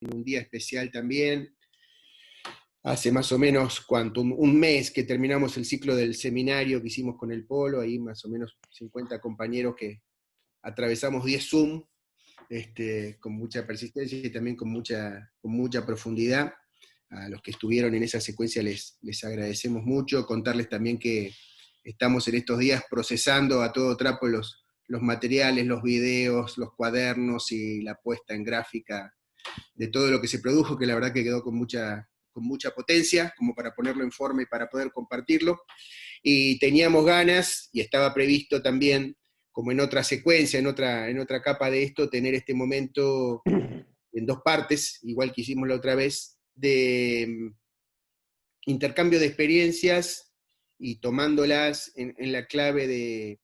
un día especial también. Hace más o menos, un mes que terminamos el ciclo del seminario que hicimos con el Polo, ahí más o menos 50 compañeros que atravesamos 10 Zoom, con mucha persistencia y también con mucha profundidad. A los que estuvieron en esa secuencia les agradecemos mucho. Contarles también que estamos en estos días procesando a todo trapo los materiales, los videos, los cuadernos y la puesta en gráfica de todo lo que se produjo, que la verdad que quedó con mucha potencia, como para ponerlo en forma y para poder compartirlo. Y teníamos ganas, y estaba previsto también, como en otra secuencia, en otra capa de esto, tener este momento en dos partes, igual que hicimos la otra vez, de intercambio de experiencias y tomándolas en la clave de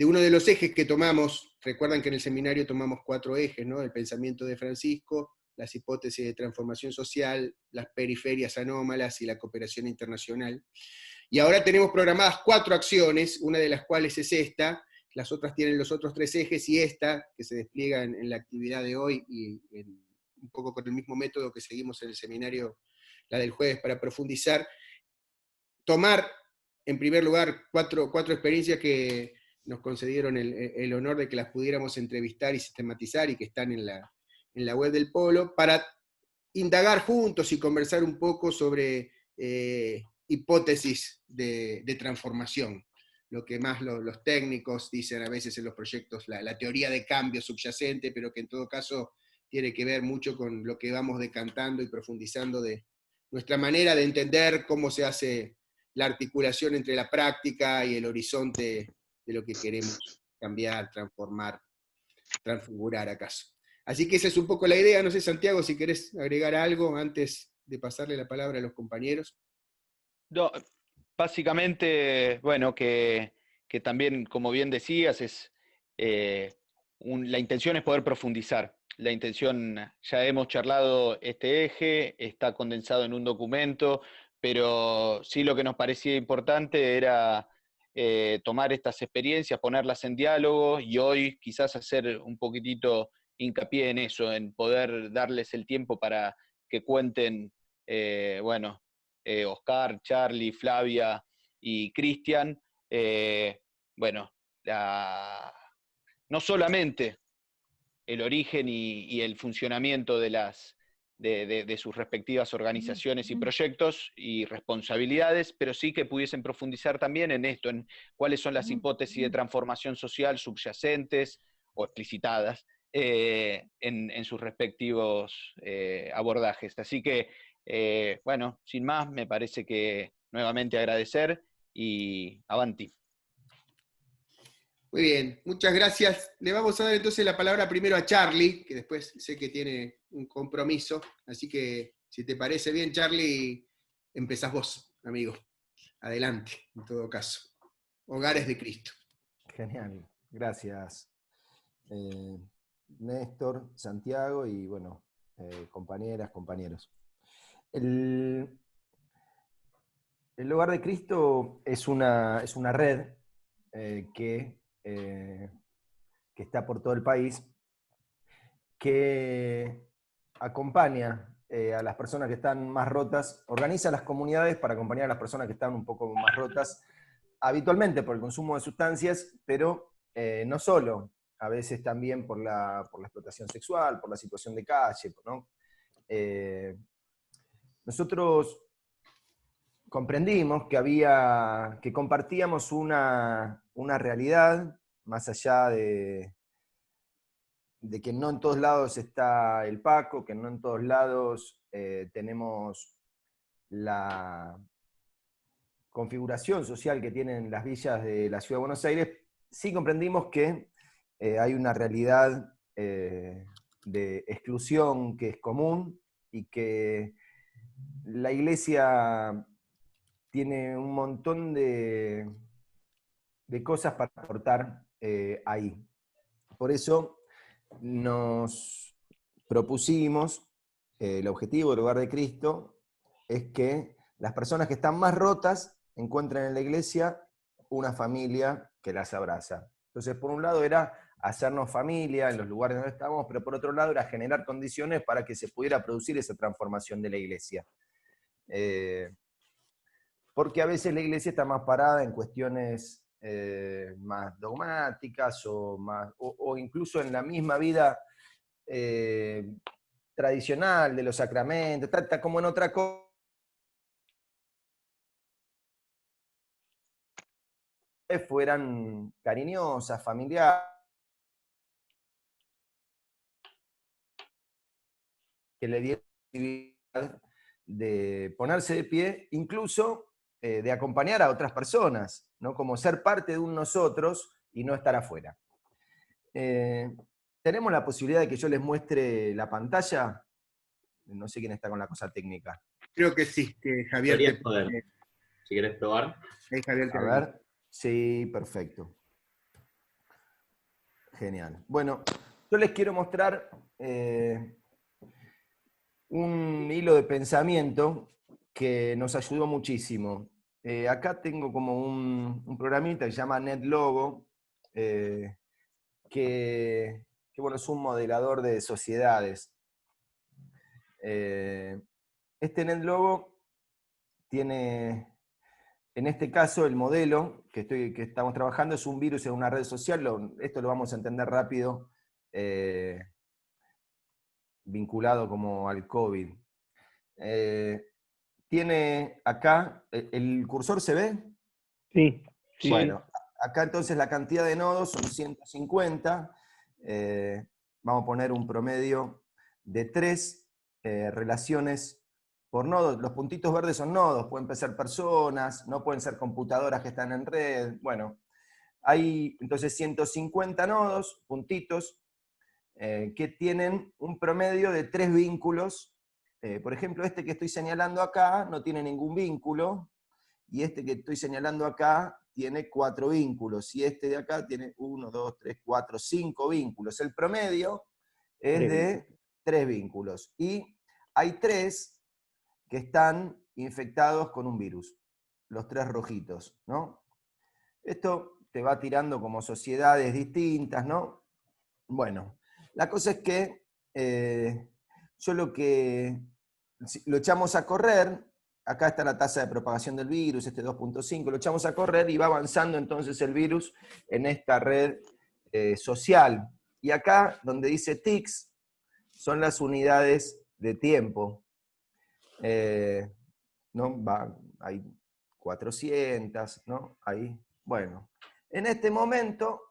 uno de los ejes que tomamos. Recuerdan que en el seminario tomamos 4 ejes, ¿no? El pensamiento de Francisco, las hipótesis de transformación social, las periferias anómalas y la cooperación internacional. Y ahora tenemos programadas 4 acciones, una de las cuales es esta, las otras tienen los otros 3 ejes, y esta, que se despliega en la actividad de hoy, y un poco con el mismo método que seguimos en el seminario, la del jueves, para profundizar, tomar, en primer lugar, cuatro experiencias que nos concedieron el honor de que las pudiéramos entrevistar y sistematizar, y que están en la web del Polo, para indagar juntos y conversar un poco sobre hipótesis de transformación, lo que más los técnicos dicen a veces en los proyectos, la teoría de cambio subyacente, pero que en todo caso tiene que ver mucho con lo que vamos decantando y profundizando de nuestra manera de entender cómo se hace la articulación entre la práctica y el horizonte de lo que queremos cambiar, transformar, transfigurar acaso. Así que esa es un poco la idea. No sé, Santiago, si querés agregar algo antes de pasarle la palabra a los compañeros. No, básicamente, bueno, que también, como bien decías, la intención es poder profundizar. La intención, ya hemos charlado este eje, está condensado en un documento, pero sí lo que nos parecía importante era tomar estas experiencias, ponerlas en diálogo, y hoy quizás hacer un poquitito hincapié en eso, en poder darles el tiempo para que cuenten, bueno, Oscar, Charlie, Flavia y Cristian, bueno, no solamente el origen y el funcionamiento de sus respectivas organizaciones y proyectos y responsabilidades, pero sí que pudiesen profundizar también en esto, en cuáles son las hipótesis de transformación social subyacentes o explicitadas en sus respectivos abordajes. Así que, bueno, sin más, me parece que nuevamente agradecer y avanti. Muy bien, muchas gracias. Le vamos a dar entonces la palabra primero a Charlie, que después sé que tiene un compromiso, así que si te parece bien, Charlie, empezás vos, amigo. Adelante, en todo caso. Hogares de Cristo. Genial, gracias Néstor, Santiago y bueno, compañeras, compañeros. El Hogar de Cristo es una red que está por todo el país, que acompaña a las personas que están más rotas, organiza las comunidades para acompañar a las personas que están un poco más rotas, habitualmente por el consumo de sustancias, pero no solo, a veces también por la explotación sexual, por la situación de calle, ¿no? Nosotros comprendimos que compartíamos una realidad, más allá de que no en todos lados está el Paco, que no en todos lados tenemos la configuración social que tienen las villas de la Ciudad de Buenos Aires. Sí comprendimos que hay una realidad de exclusión que es común y que la Iglesia tiene un montón de cosas para aportar ahí. Por eso nos propusimos, el objetivo del Hogar de Cristo es que las personas que están más rotas encuentren en la iglesia una familia que las abraza. Entonces, por un lado era hacernos familia en los lugares donde estábamos, pero por otro lado era generar condiciones para que se pudiera producir esa transformación de la iglesia. Porque a veces la iglesia está más parada en cuestiones más dogmáticas o incluso en la misma vida tradicional de los sacramentos, está como en otra cosa. Fueran cariñosas, familiares, que le dieran posibilidad de ponerse de pie, incluso de acompañar a otras personas, ¿no? Como ser parte de un nosotros y no estar afuera. ¿Tenemos la posibilidad de que yo les muestre la pantalla? No sé quién está con la cosa técnica. Creo que sí, que Javier Deberías poder. Si querés probar. Ahí Javier te A ver, sí, perfecto. Genial. Bueno, yo les quiero mostrar un hilo de pensamiento que nos ayudó muchísimo. Acá tengo como un programita que se llama NetLogo, que bueno, es un modelador de sociedades. Este NetLogo tiene, en este caso, el modelo que estamos trabajando es un virus en una red social. Esto lo vamos a entender rápido, vinculado como al COVID. Tiene acá, ¿el cursor se ve? Sí, sí. Bueno, acá entonces la cantidad de nodos son 150. Vamos a poner un promedio de 3 relaciones por nodo. Los puntitos verdes son nodos, pueden ser personas, no pueden ser computadoras que están en red. Bueno, hay entonces 150 nodos, puntitos, que tienen un promedio de 3 vínculos. Por ejemplo, este que estoy señalando acá no tiene ningún vínculo, y este que estoy señalando acá tiene 4 vínculos, y este de acá tiene 1, 2, 3, 4, 5 vínculos. El promedio es de 3 vínculos. Y hay 3 que están infectados con un virus, los 3 rojitos, ¿no? Esto te va tirando como sociedades distintas, ¿no? Bueno, la cosa es que yo lo echamos a correr. Acá está la tasa de propagación del virus, este 2.5, lo echamos a correr y va avanzando entonces el virus en esta red social. Y acá, donde dice tics, son las unidades de tiempo. ¿No? Hay 400, ¿no? Ahí, bueno. En este momento,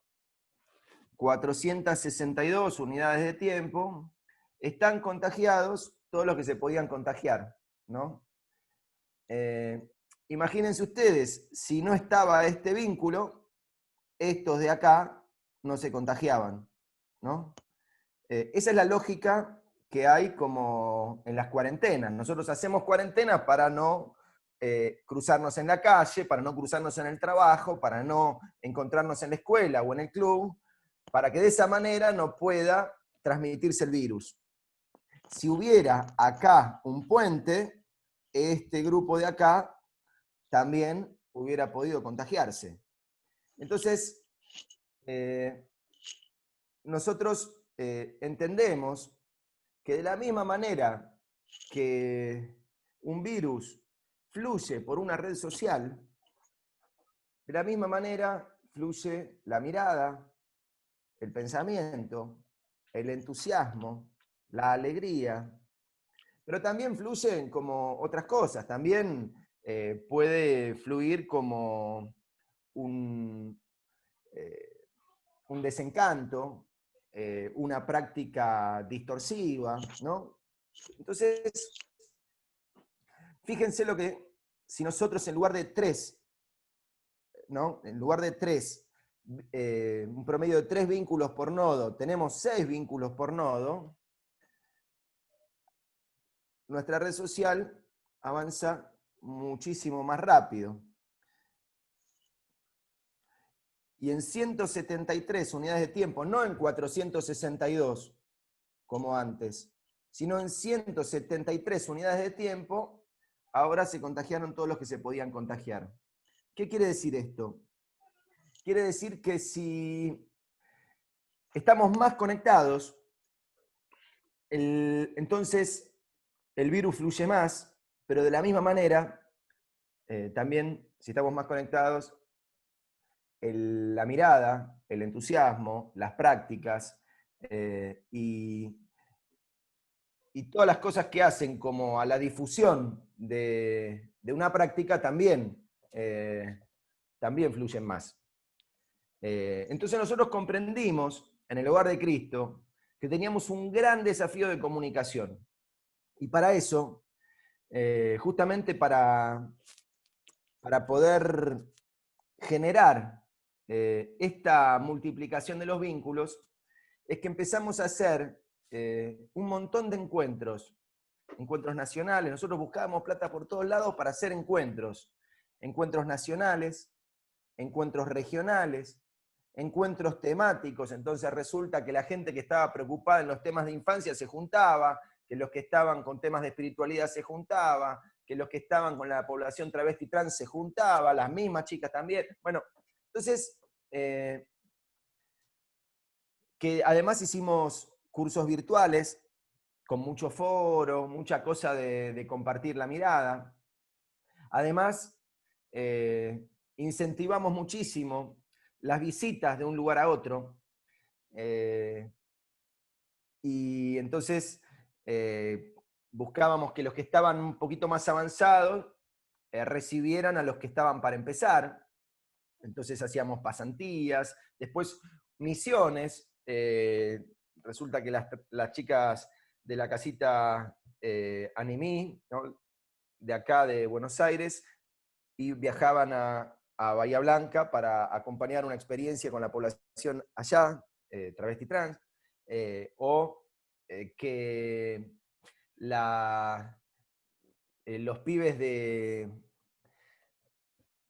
462 unidades de tiempo, están contagiados todos los que se podían contagiar, ¿no? Imagínense ustedes, si no estaba este vínculo, estos de acá no se contagiaban, ¿no? Esa es la lógica que hay como en las cuarentenas. Nosotros hacemos cuarentena para no cruzarnos en la calle, para no cruzarnos en el trabajo, para no encontrarnos en la escuela o en el club, para que de esa manera no pueda transmitirse el virus. Si hubiera acá un puente, este grupo de acá también hubiera podido contagiarse. Entonces, nosotros entendemos que de la misma manera que un virus fluye por una red social, de la misma manera fluye la mirada, el pensamiento, el entusiasmo, la alegría, pero también fluyen como otras cosas. También puede fluir como un desencanto, una práctica distorsiva, ¿no? Entonces, fíjense lo que, si nosotros en lugar de 3, ¿no? En lugar de 3, un promedio de 3 vínculos por nodo, tenemos 6 vínculos por nodo, nuestra red social avanza muchísimo más rápido. Y en 173 unidades de tiempo, no en 462 como antes, sino en 173 unidades de tiempo, ahora se contagiaron todos los que se podían contagiar. ¿Qué quiere decir esto? Quiere decir que si estamos más conectados, entonces el virus fluye más, pero de la misma manera, también si estamos más conectados, la mirada, el entusiasmo, las prácticas y todas las cosas que hacen como a la difusión de una práctica también, también fluyen más. Entonces nosotros comprendimos en el Hogar de Cristo que teníamos un gran desafío de comunicación. Y para eso, justamente para poder generar esta multiplicación de los vínculos, es que empezamos a hacer un montón de encuentros nacionales. Nosotros buscábamos plata por todos lados para hacer encuentros nacionales, encuentros regionales, encuentros temáticos. Entonces resulta que la gente que estaba preocupada en los temas de infancia se juntaba, que los que estaban con temas de espiritualidad se juntaba, que los que estaban con la población travesti trans se juntaba, las mismas chicas también. Bueno, entonces, que además hicimos cursos virtuales, con mucho foro, mucha cosa de compartir la mirada. Además, incentivamos muchísimo las visitas de un lugar a otro. Y entonces buscábamos que los que estaban un poquito más avanzados recibieran a los que estaban para empezar. Entonces hacíamos pasantías, después misiones. Resulta que las chicas de la casita Animí, ¿no?, de acá de Buenos Aires, y viajaban a Bahía Blanca para acompañar una experiencia con la población allá, travesti trans, que los pibes de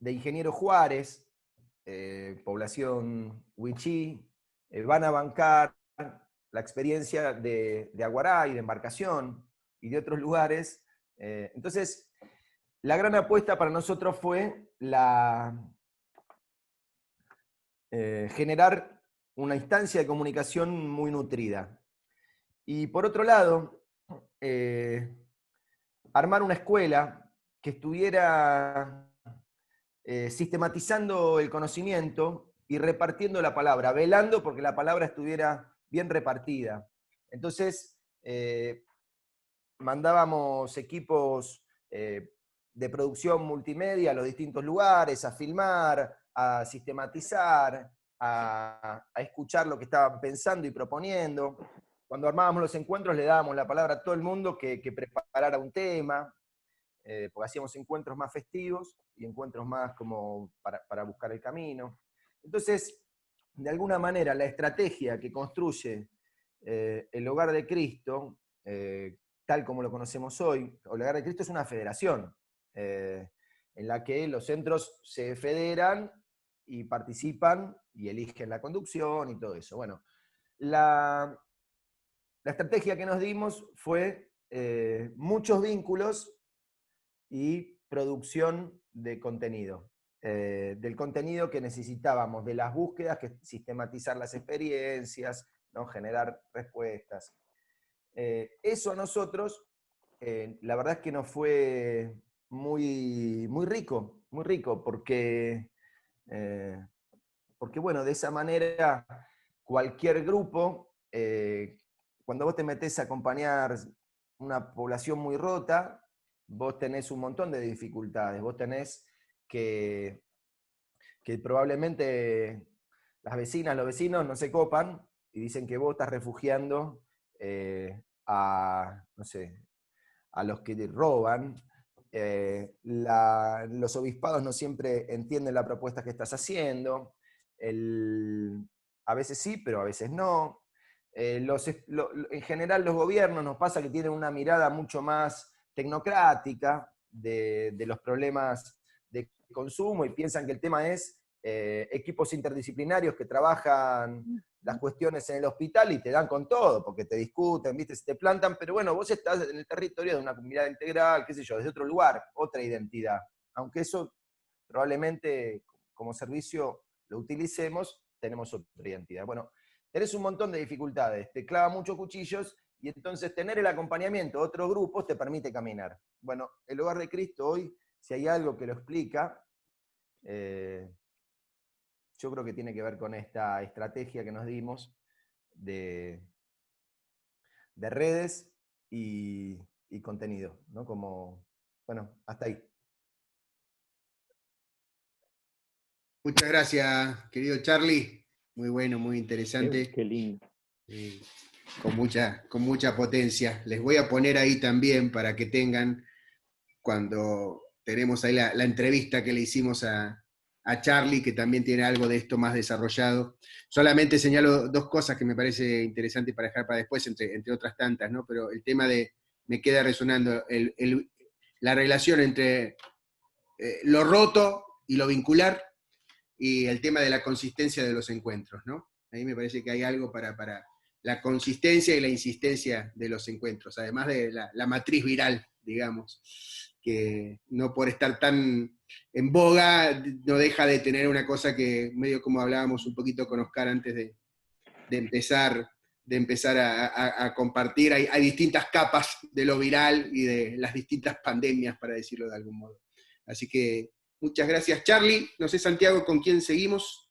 Ingeniero Juárez, población Huichí, van a bancar la experiencia de Aguará y de Embarcación y de otros lugares. Entonces, la gran apuesta para nosotros fue generar una instancia de comunicación muy nutrida. Y por otro lado, armar una escuela que estuviera sistematizando el conocimiento y repartiendo la palabra, velando porque la palabra estuviera bien repartida. Entonces, mandábamos equipos de producción multimedia a los distintos lugares, a filmar, a sistematizar, a escuchar lo que estaban pensando y proponiendo. Cuando armábamos los encuentros le dábamos la palabra a todo el mundo que preparara un tema, porque hacíamos encuentros más festivos y encuentros más como para buscar el camino. Entonces, de alguna manera, la estrategia que construye el Hogar de Cristo, tal como lo conocemos hoy, el Hogar de Cristo es una federación, en la que los centros se federan y participan y eligen la conducción y todo eso. Bueno, la estrategia que nos dimos fue muchos vínculos y producción de contenido. Del contenido que necesitábamos, de las búsquedas, que sistematizar las experiencias, ¿no?, generar respuestas. Eso a nosotros, la verdad es que nos fue muy, muy rico, porque bueno, de esa manera cualquier grupo, cuando vos te metés a acompañar una población muy rota, vos tenés un montón de dificultades, vos tenés que probablemente las vecinas, los vecinos no se copan y dicen que vos estás refugiando no sé, a los que te roban. Los obispados no siempre entienden la propuesta que estás haciendo. A veces sí, pero a veces no. En general los gobiernos nos pasa que tienen una mirada mucho más tecnocrática de los problemas de consumo y piensan que el tema es equipos interdisciplinarios que trabajan las cuestiones en el hospital y te dan con todo, porque te discuten, ¿viste?, se te plantan, pero bueno, vos estás en el territorio de una mirada integral, qué sé yo, desde otro lugar, otra identidad. Aunque eso probablemente como servicio lo utilicemos, tenemos otra identidad. Bueno, tenés un montón de dificultades, te clava muchos cuchillos, y entonces tener el acompañamiento de otros grupos te permite caminar. Bueno, el Hogar de Cristo hoy, si hay algo que lo explica, yo creo que tiene que ver con esta estrategia que nos dimos de redes y contenido, ¿no? Como, bueno, hasta ahí. Muchas gracias, querido Charlie. Muy bueno, muy interesante. Qué lindo. Con mucha potencia. Les voy a poner ahí también para que tengan, cuando tenemos ahí la entrevista que le hicimos a Charlie, que también tiene algo de esto más desarrollado. Solamente señalo dos cosas que me parece interesante para dejar para después, entre otras tantas, ¿no? Pero el tema me queda resonando, la relación entre lo roto y lo vincular, y el tema de la consistencia de los encuentros, ¿no? Ahí me parece que hay algo para la consistencia y la insistencia de los encuentros, además de la matriz viral, digamos, que no por estar tan en boga no deja de tener una cosa que, medio como hablábamos un poquito con Oscar antes de empezar a compartir, hay distintas capas de lo viral y de las distintas pandemias, para decirlo de algún modo. Así que muchas gracias, Charlie. No sé, Santiago, ¿con quién seguimos?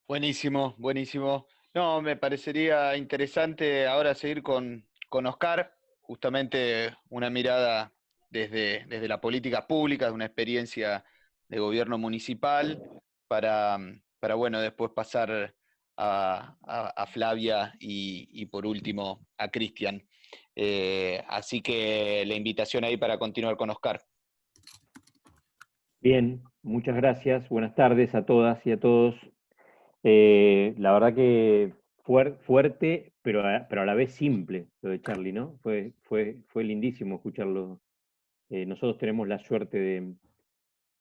Buenísimo, buenísimo. No, me parecería interesante ahora seguir con Oscar, justamente una mirada desde la política pública, de una experiencia de gobierno municipal, para bueno, después pasar a Flavia y por último a Cristian. Así que la invitación ahí para continuar con Oscar. Bien, muchas gracias. Buenas tardes a todas y a todos. La verdad que fuerte, pero a la vez simple lo de Charlie, ¿no? Fue lindísimo escucharlo. Nosotros tenemos la suerte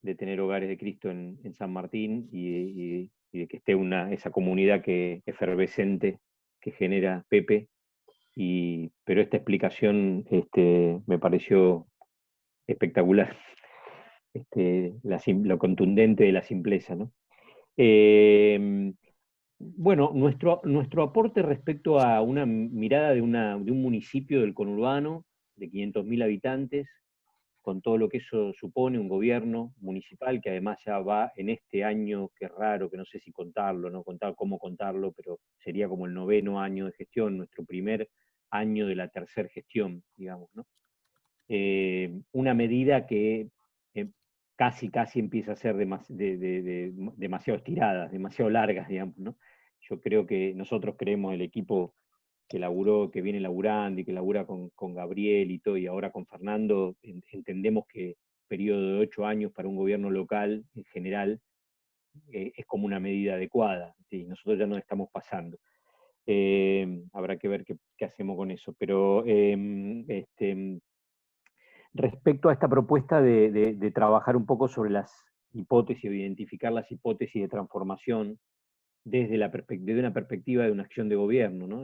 de tener Hogares de Cristo en San Martín y de que esté esa comunidad efervescente que genera Pepe. Pero esta explicación me pareció espectacular. Lo contundente de la simpleza, ¿no? Bueno, nuestro aporte respecto a una mirada de un municipio del conurbano de 500.000 habitantes, con todo lo que eso supone, un gobierno municipal que además ya va en este año, que es raro, que no sé si contarlo, no contar cómo contarlo, pero sería como el 9º año de gestión, nuestro primer año de la tercera gestión, digamos, ¿no? Una medida que casi empieza a ser demasiado estiradas, demasiado largas, digamos, ¿no? Yo creo que nosotros creemos, el equipo que laburó, que viene laburando y que labura con Gabriel y todo, y ahora con Fernando, entendemos que periodo de 8 años para un gobierno local, en general, es como una medida adecuada, ¿sí? Nosotros ya nos estamos pasando. Habrá que ver qué hacemos con eso, pero respecto a esta propuesta de trabajar un poco sobre las hipótesis, o identificar las hipótesis de transformación desde una perspectiva de una acción de gobierno, ¿no?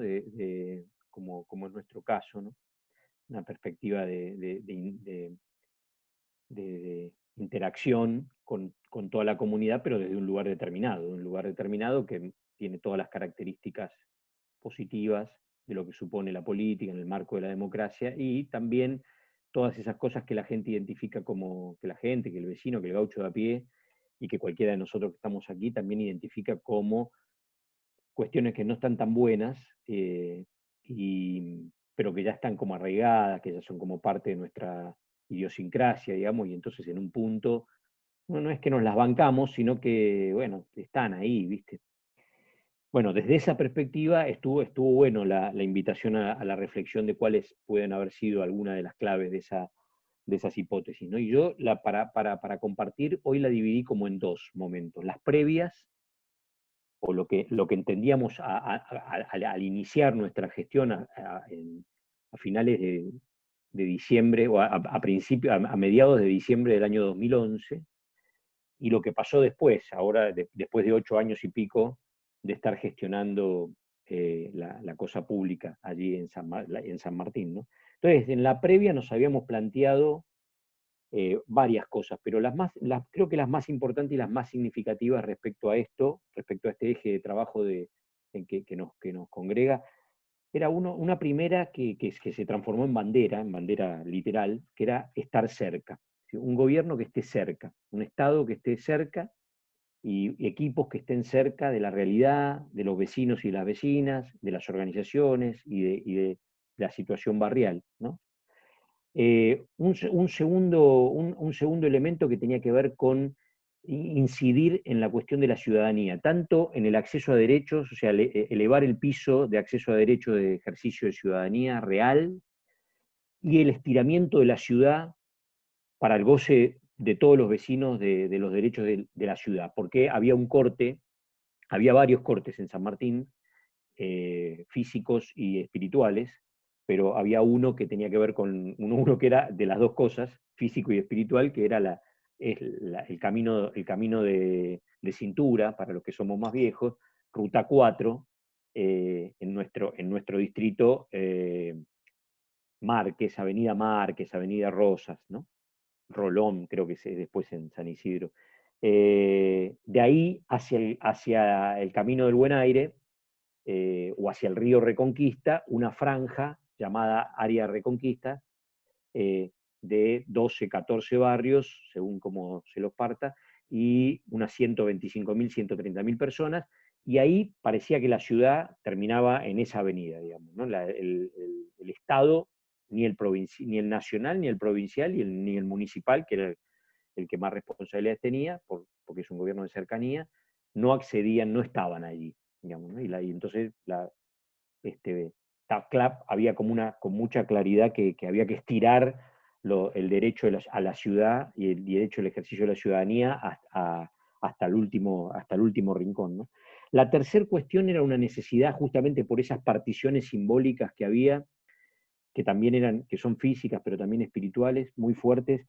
Como es nuestro caso, ¿no? Una perspectiva de interacción con toda la comunidad, pero desde un lugar determinado que tiene todas las características positivas de lo que supone la política en el marco de la democracia, y también todas esas cosas que la gente identifica como, que el vecino, que el gaucho de a pie, y que cualquiera de nosotros que estamos aquí también identifica como cuestiones que no están tan buenas, pero que ya están como arraigadas, que ya son como parte de nuestra idiosincrasia, digamos, y entonces en un punto, no es que nos las bancamos, sino que, bueno, están ahí, ¿viste? Bueno, desde esa perspectiva estuvo bueno la invitación a la reflexión de cuáles pueden haber sido algunas de las claves de esas hipótesis, ¿no? Y yo, para compartir, hoy la dividí como en dos momentos: las previas, o lo que entendíamos al iniciar nuestra gestión a finales de diciembre, o a mediados de diciembre del año 2011, y lo que pasó después, ahora después de 8 años y pico de estar gestionando la cosa pública allí en San Martín, ¿no? Entonces, en la previa nos habíamos planteado varias cosas, pero creo que las más importantes y las más significativas respecto a esto, respecto a este eje de trabajo que nos congrega, era una primera que se transformó en bandera literal, que era estar cerca. ¿Sí? Un gobierno que esté cerca, un Estado que esté cerca y equipos que estén cerca de la realidad, de los vecinos y las vecinas, de las organizaciones y de la situación barrial, ¿no? Un segundo elemento que tenía que ver con incidir en la cuestión de la ciudadanía, tanto en el acceso a derechos, o sea, elevar el piso de acceso a derechos de ejercicio de ciudadanía real, y el estiramiento de la ciudad para el goce de todos los vecinos de los derechos de la ciudad, porque había varios cortes en San Martín, físicos y espirituales, pero había uno que tenía que ver con, uno que era de las dos cosas, físico y espiritual, que era el camino de cintura, para los que somos más viejos, Ruta 4, en nuestro distrito, Avenida Márquez, Avenida Rosas, ¿no? Rolón, creo que es después en San Isidro. De ahí hacia el Camino del Buen Aire, o hacia el río Reconquista, una franja llamada Área Reconquista, de 12, 14 barrios, según cómo se los parta, y unas 125.000, 130.000 personas, y ahí parecía que la ciudad terminaba en esa avenida, digamos, ¿no? El Estado, ni el nacional, ni el provincial, ni el municipal, que era el que más responsabilidades tenía, porque es un gobierno de cercanía, no accedían, no estaban allí, digamos, ¿no? Y entonces había con mucha claridad que había que estirar el derecho a la ciudad y el derecho al ejercicio de la ciudadanía hasta el último rincón, ¿no? La tercera cuestión era una necesidad, justamente por esas particiones simbólicas que había, que son físicas, pero también espirituales, muy fuertes,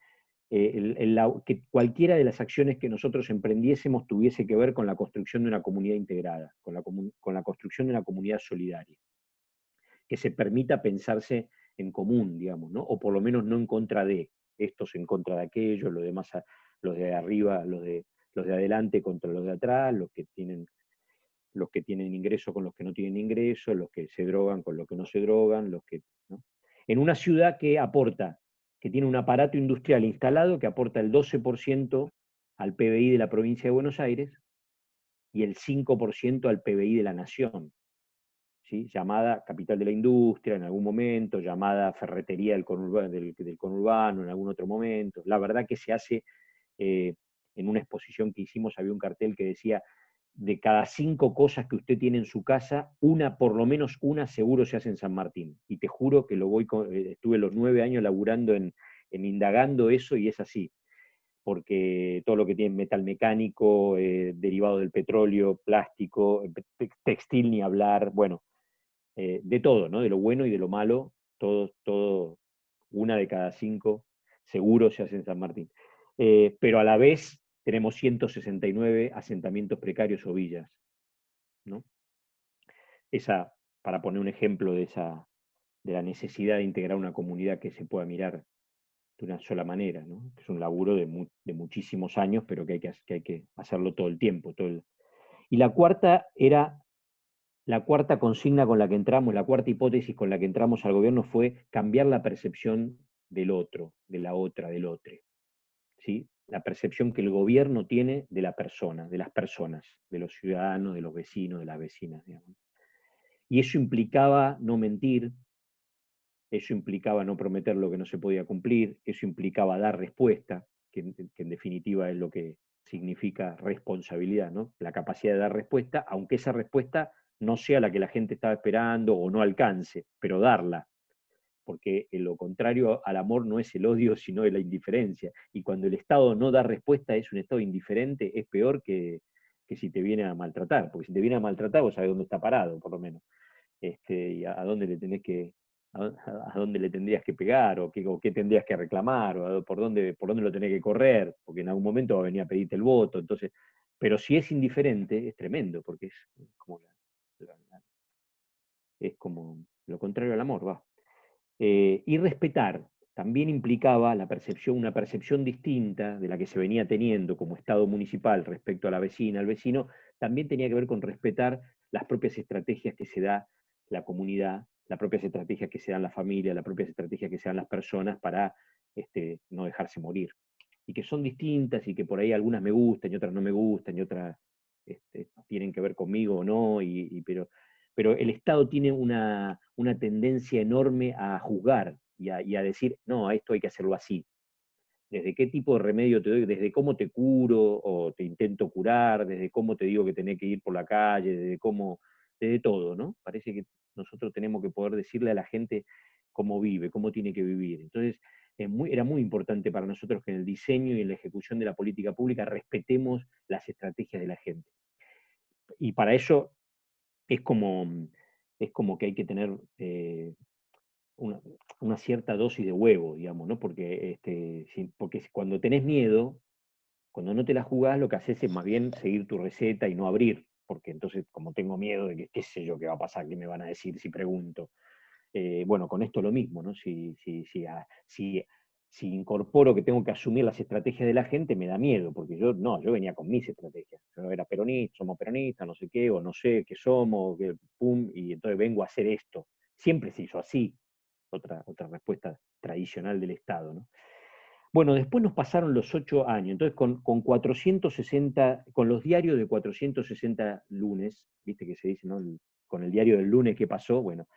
que cualquiera de las acciones que nosotros emprendiésemos tuviese que ver con la construcción de una comunidad integrada, con la construcción de una comunidad solidaria, que se permita pensarse en común, digamos, ¿no? O por lo menos no en contra de, estos en contra de aquellos, los demás, los de arriba, los de adelante contra los de atrás, los que tienen ingreso con los que no tienen ingreso, los que se drogan con los que no se drogan, ¿no? En una ciudad que tiene un aparato industrial instalado que aporta el 12% al PBI de la provincia de Buenos Aires y el 5% al PBI de la nación, ¿sí? Llamada capital de la industria en algún momento, llamada ferretería del conurbano en algún otro momento. La verdad que se hace, en una exposición que hicimos había un cartel que decía: de cada 5 cosas que usted tiene en su casa, por lo menos una seguro se hace en San Martín. Y te juro que estuve los 9 años laburando en indagando eso, y es así. Porque todo lo que tiene metal mecánico, derivado del petróleo, plástico, textil ni hablar, bueno, de todo, ¿no? De lo bueno y de lo malo, todo, una de cada 5 seguro se hace en San Martín. Pero a la vez tenemos 169 asentamientos precarios o villas, ¿no? Para poner un ejemplo de la necesidad de integrar una comunidad que se pueda mirar de una sola manera, ¿no? Que es un laburo de muchísimos años, pero que hay que hacerlo todo el tiempo. Y la cuarta consigna con la que entramos, la cuarta hipótesis con la que entramos al gobierno fue cambiar la percepción del otro, de la otra, del otro, ¿sí? La percepción que el gobierno tiene de la persona, de las personas, de los ciudadanos, de los vecinos, de las vecinas, digamos. Y eso implicaba no mentir, eso implicaba no prometer lo que no se podía cumplir, eso implicaba dar respuesta, que en definitiva es lo que significa responsabilidad, ¿no? La capacidad de dar respuesta, aunque esa respuesta no sea la que la gente estaba esperando o no alcance, pero darla. Porque lo contrario al amor no es el odio, sino la indiferencia. Y cuando el Estado no da respuesta, es un Estado indiferente, es peor que si te viene a maltratar. Porque si te viene a maltratar, vos sabés dónde está parado, por lo menos. Y a dónde le tenés que, a dónde le tendrías que pegar, o qué tendrías que reclamar, o por dónde lo tenés que correr, porque en algún momento va a venir a pedirte el voto. Entonces, pero si es indiferente, es tremendo, porque es como lo contrario al amor, va. Y respetar también implicaba una percepción distinta de la que se venía teniendo como Estado municipal respecto a la vecina, al vecino, también tenía que ver con respetar las propias estrategias que se da la comunidad, las propias estrategias que se dan la familia, las propias estrategias que se dan las personas para no dejarse morir. Y que son distintas y que por ahí algunas me gustan y otras no me gustan y otras tienen que ver conmigo o no, pero el Estado tiene una tendencia enorme a juzgar y a decir, no, a esto hay que hacerlo así. Desde qué tipo de remedio te doy, desde cómo te curo o te intento curar, desde cómo te digo que tenés que ir por la calle, desde todo, ¿no? Parece que nosotros tenemos que poder decirle a la gente cómo vive, cómo tiene que vivir. Entonces, era muy importante para nosotros que en el diseño y en la ejecución de la política pública respetemos las estrategias de la gente. Y para eso es como que hay que tener una cierta dosis de huevo, digamos, ¿no? Porque cuando tenés miedo, cuando no te la jugás, lo que haces es más bien seguir tu receta y no abrir, porque entonces, como tengo miedo de que qué sé yo qué va a pasar, qué me van a decir si pregunto. Bueno, con esto lo mismo, ¿no? Si incorporo que tengo que asumir las estrategias de la gente, me da miedo, porque yo venía con mis estrategias. Yo era peronista, somos peronistas, no sé qué, o no sé qué somos, pum, y entonces vengo a hacer esto. Siempre se hizo así, otra respuesta tradicional del Estado, ¿no? Bueno, después nos pasaron los 8 años, entonces con 460, con los diarios de 460 lunes, viste que se dice, ¿no? Con el diario del lunes que pasó, bueno,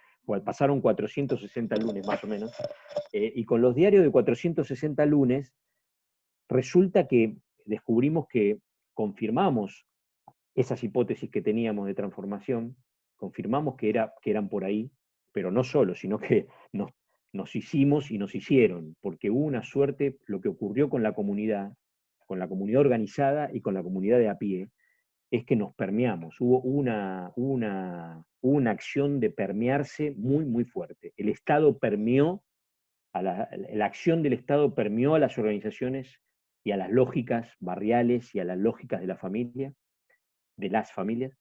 pasaron 460 lunes más o menos, y con los diarios de 460 lunes, resulta que descubrimos que confirmamos esas hipótesis que teníamos de transformación, confirmamos que eran por ahí, pero no solo, sino que nos hicimos y nos hicieron, porque hubo una suerte, lo que ocurrió con la comunidad organizada y con la comunidad de a pie, es que nos permeamos, hubo una acción de permearse muy, muy fuerte. El Estado permeó, la acción del Estado permeó a las organizaciones y a las lógicas barriales y a las lógicas de la familia, de las familias,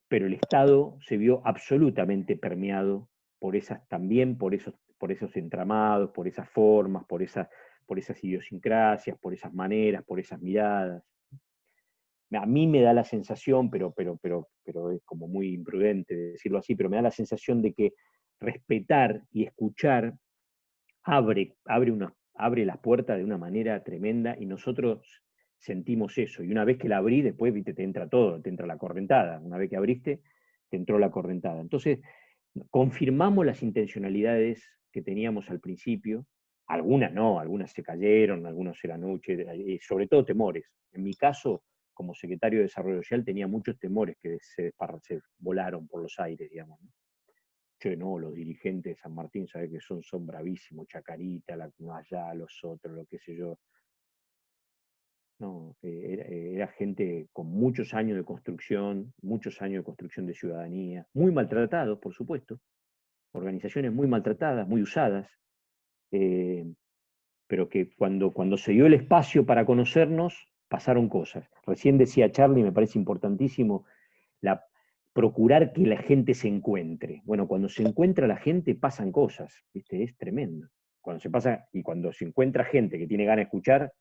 pero el Estado se vio absolutamente permeado también por esos entramados, por esas formas, por esas idiosincrasias, por esas maneras, por esas miradas. A mí me da la sensación, pero es como muy imprudente decirlo así, pero me da la sensación de que respetar y escuchar abre las puertas de una manera tremenda y nosotros sentimos eso. Y una vez que la abrí, después, viste, te entra todo, te entra la correntada. Una vez que abriste, te entró la correntada. Entonces, confirmamos las intencionalidades que teníamos al principio. Algunas no, algunas se cayeron, algunos eran sobre todo temores. En mi caso, como secretario de Desarrollo Social, tenía muchos temores que se volaron por los aires, digamos, ¿no? Che, no, los dirigentes de San Martín, ¿sabes que son bravísimos? Chacarita, allá, los otros, lo que sé yo. No, era gente con muchos años de construcción de ciudadanía, muy maltratados, por supuesto, organizaciones muy maltratadas, muy usadas, pero que cuando se dio el espacio para conocernos, pasaron cosas. Recién decía Charlie, me parece importantísimo, procurar que la gente se encuentre. Bueno, cuando se encuentra la gente pasan cosas, ¿viste? Es tremendo. Cuando se encuentra gente que tiene ganas de escuchar,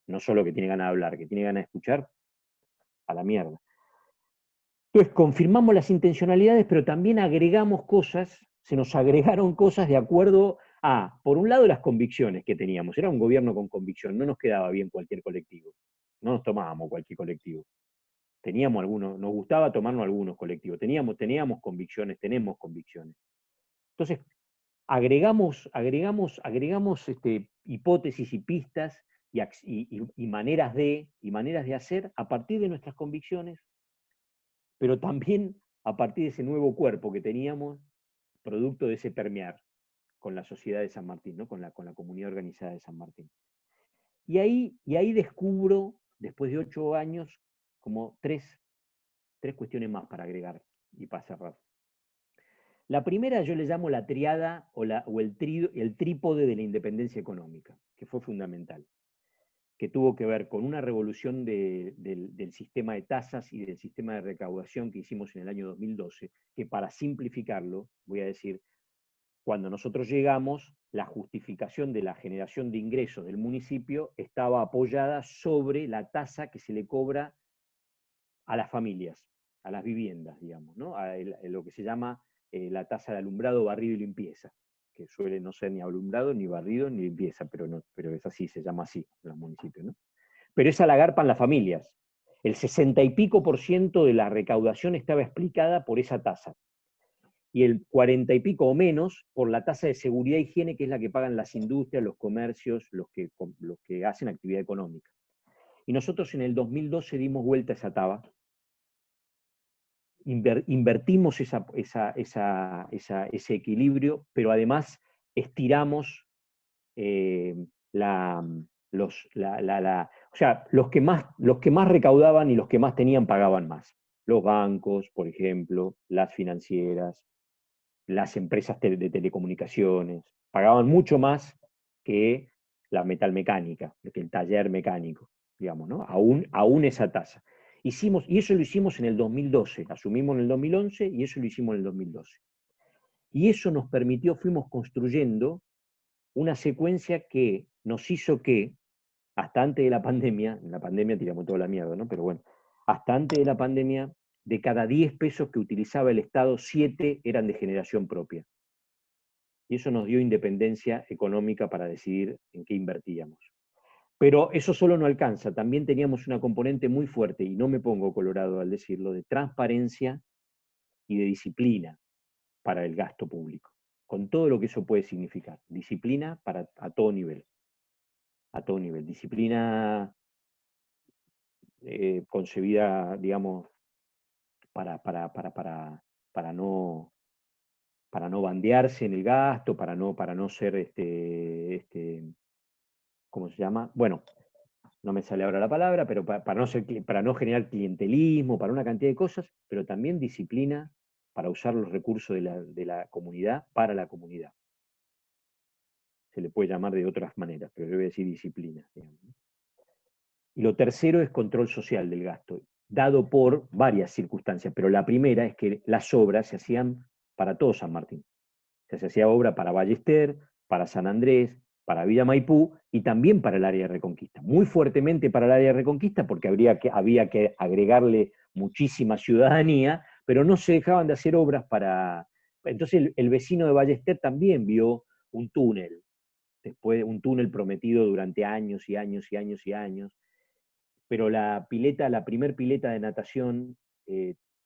no solo que tiene ganas de hablar, que tiene ganas de escuchar, a la mierda. Entonces, confirmamos las intencionalidades, pero también agregamos cosas, se nos agregaron cosas de acuerdo a, por un lado, las convicciones que teníamos. Era un gobierno con convicción, no nos quedaba bien cualquier colectivo. No nos tomábamos cualquier colectivo. Nos gustaba tomarnos algunos colectivos. Teníamos convicciones, tenemos convicciones. Entonces, agregamos hipótesis y pistas y maneras de hacer a partir de nuestras convicciones, pero también a partir de ese nuevo cuerpo que teníamos, producto de ese permear con la sociedad de San Martín, ¿no? con la comunidad organizada de San Martín. Y ahí descubro, después de 8 años, como tres cuestiones más para agregar y para cerrar. La primera yo le llamo la triada o el trípode de la independencia económica, que fue fundamental, que tuvo que ver con una revolución del sistema de tasas y del sistema de recaudación que hicimos en el año 2012, que para simplificarlo, voy a decir, Cuando nosotros llegamos, la justificación de la generación de ingresos del municipio estaba apoyada sobre la tasa que se le cobra a las familias, a las viviendas, digamos, ¿no? A lo que se llama la tasa de alumbrado, barrido y limpieza, que suele no ser ni alumbrado, ni barrido, ni limpieza, pero es así, se llama así en los municipios, ¿no? Pero esa la garpan las familias. El 60 y pico % de la recaudación estaba explicada por esa tasa. Y el 40 y pico o menos por la tasa de seguridad e higiene, que es la que pagan las industrias, los comercios, los que hacen actividad económica. Y nosotros en el 2012 dimos vuelta a esa taba, invertimos ese equilibrio, pero además estiramos o sea, los que más recaudaban y los que más tenían pagaban más. Los bancos, por ejemplo, las financieras, las empresas de telecomunicaciones, pagaban mucho más que la metalmecánica, que el taller mecánico, digamos, ¿no? Aún esa tasa. Y eso lo hicimos en el 2012, asumimos en el 2011 y eso lo hicimos en el 2012. Y eso nos permitió, fuimos construyendo una secuencia que nos hizo que, hasta antes de la pandemia, en la pandemia tiramos toda la mierda, ¿no? Pero bueno, hasta antes de la pandemia, de cada 10 pesos que utilizaba el Estado, 7 eran de generación propia. Y eso nos dio independencia económica para decidir en qué invertíamos. Pero eso solo no alcanza, también teníamos una componente muy fuerte, y no me pongo colorado al decirlo, de transparencia y de disciplina para el gasto público, con todo lo que eso puede significar. Disciplina a todo nivel. A todo nivel. Disciplina concebida, digamos, para no bandearse en el gasto, para no ser, ¿cómo se llama? Bueno, no me sale ahora la palabra, pero para no generar clientelismo, para una cantidad de cosas, pero también disciplina para usar los recursos de la comunidad para la comunidad. Se le puede llamar de otras maneras, pero yo voy a decir disciplina, digamos. Y lo tercero es control social del gasto, dado por varias circunstancias, pero la primera es que las obras se hacían para todo San Martín. Se hacía obra para Ballester, para San Andrés, para Villa Maipú y también para el área de Reconquista. Muy fuertemente para el área de Reconquista porque había que agregarle muchísima ciudadanía, pero no se dejaban de hacer obras para... Entonces el vecino de Ballester también vio un túnel, después un túnel prometido durante años y años y años y años, pero la primer pileta de natación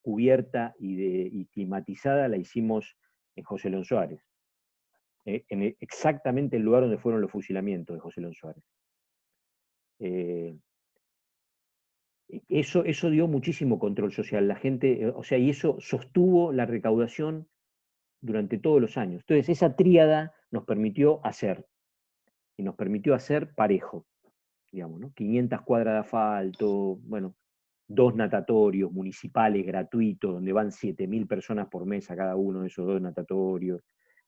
cubierta y climatizada la hicimos en José León Suárez, en exactamente el lugar donde fueron los fusilamientos de José León Suárez. Eso dio muchísimo control social. La gente, o sea, y eso sostuvo la recaudación durante todos los años. Entonces, esa tríada nos permitió hacer, y nos permitió hacer parejo, digamos, ¿no? 500 cuadras de asfalto, bueno, 2 natatorios municipales gratuitos, donde van 7.000 personas por mes a cada uno de esos 2 natatorios,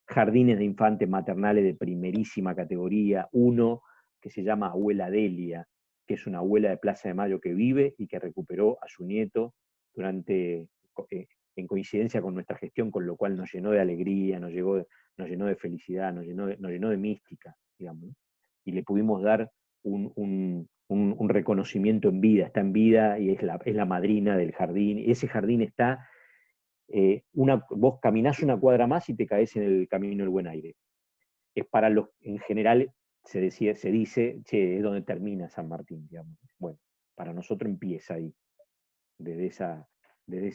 jardines de infantes maternales de primerísima categoría, uno que se llama Abuela Delia, que es una abuela de Plaza de Mayo que vive y que recuperó a su nieto en coincidencia con nuestra gestión, con lo cual nos llenó de alegría, nos llenó de felicidad, nos llenó de mística, digamos, ¿no? Y le pudimos dar un reconocimiento en vida, está en vida y es la madrina del jardín. Ese jardín está, vos caminás una cuadra más y te caes en el camino del Buen Aire. Es para los, en general, se dice, che, es donde termina San Martín, digamos. Bueno, para nosotros empieza ahí, desde ese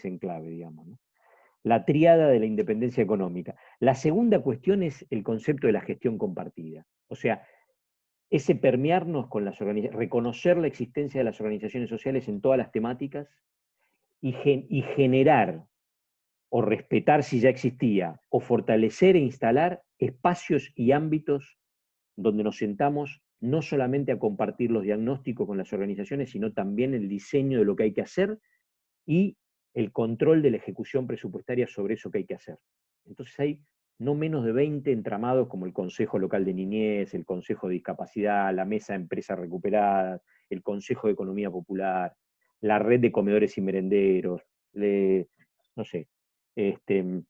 enclave, digamos, ¿no? La tríada de la independencia económica. La segunda cuestión es el concepto de la gestión compartida. O sea, ese permearnos con las organizaciones, reconocer la existencia de las organizaciones sociales en todas las temáticas y generar o respetar si ya existía, o fortalecer e instalar espacios y ámbitos donde nos sentamos no solamente a compartir los diagnósticos con las organizaciones, sino también el diseño de lo que hay que hacer y el control de la ejecución presupuestaria sobre eso que hay que hacer. Entonces hay no menos de 20 entramados como el Consejo Local de Niñez, el Consejo de Discapacidad, la Mesa de Empresas Recuperadas, el Consejo de Economía Popular, la Red de Comedores y Merenderos, no sé, que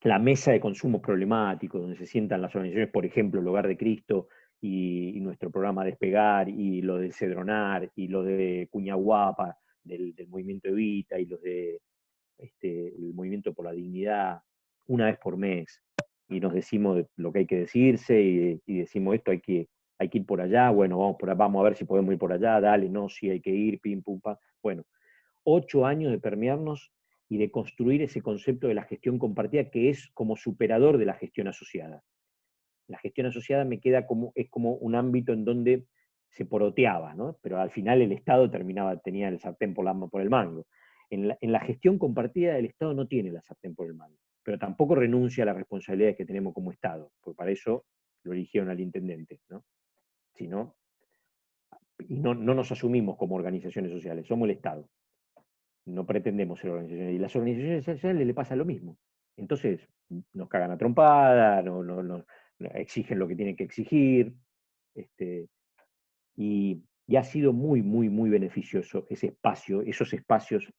la mesa de consumos problemáticos, donde se sientan las organizaciones, por ejemplo, el Hogar de Cristo y nuestro programa Despegar, y lo del Cedronar, y lo de Cuñahuapa, del movimiento Evita, y los de el movimiento por la dignidad, una vez por mes, y nos decimos lo que hay que decirse, y decimos esto hay que ir por allá, bueno, vamos a ver si podemos ir por allá, dale, no, sí hay que ir, pim, pum, pam. Bueno, 8 años de permearnos y de construir ese concepto de la gestión compartida que es como superador de la gestión asociada. La gestión asociada es como un ámbito en donde se poroteaba, ¿no? Pero al final el Estado tenía el sartén por el mango. En la gestión compartida el Estado no tiene la sartén por el mango, pero tampoco renuncia a las responsabilidades que tenemos como Estado, porque para eso lo eligieron al intendente, ¿no? Si no, y no nos asumimos como organizaciones sociales, somos el Estado. No pretendemos ser organizaciones. Y las organizaciones sociales le pasa lo mismo. Entonces, nos cagan a trompada, no exigen lo que tienen que exigir, y ha sido muy, muy, muy beneficioso ese espacio, esos espacios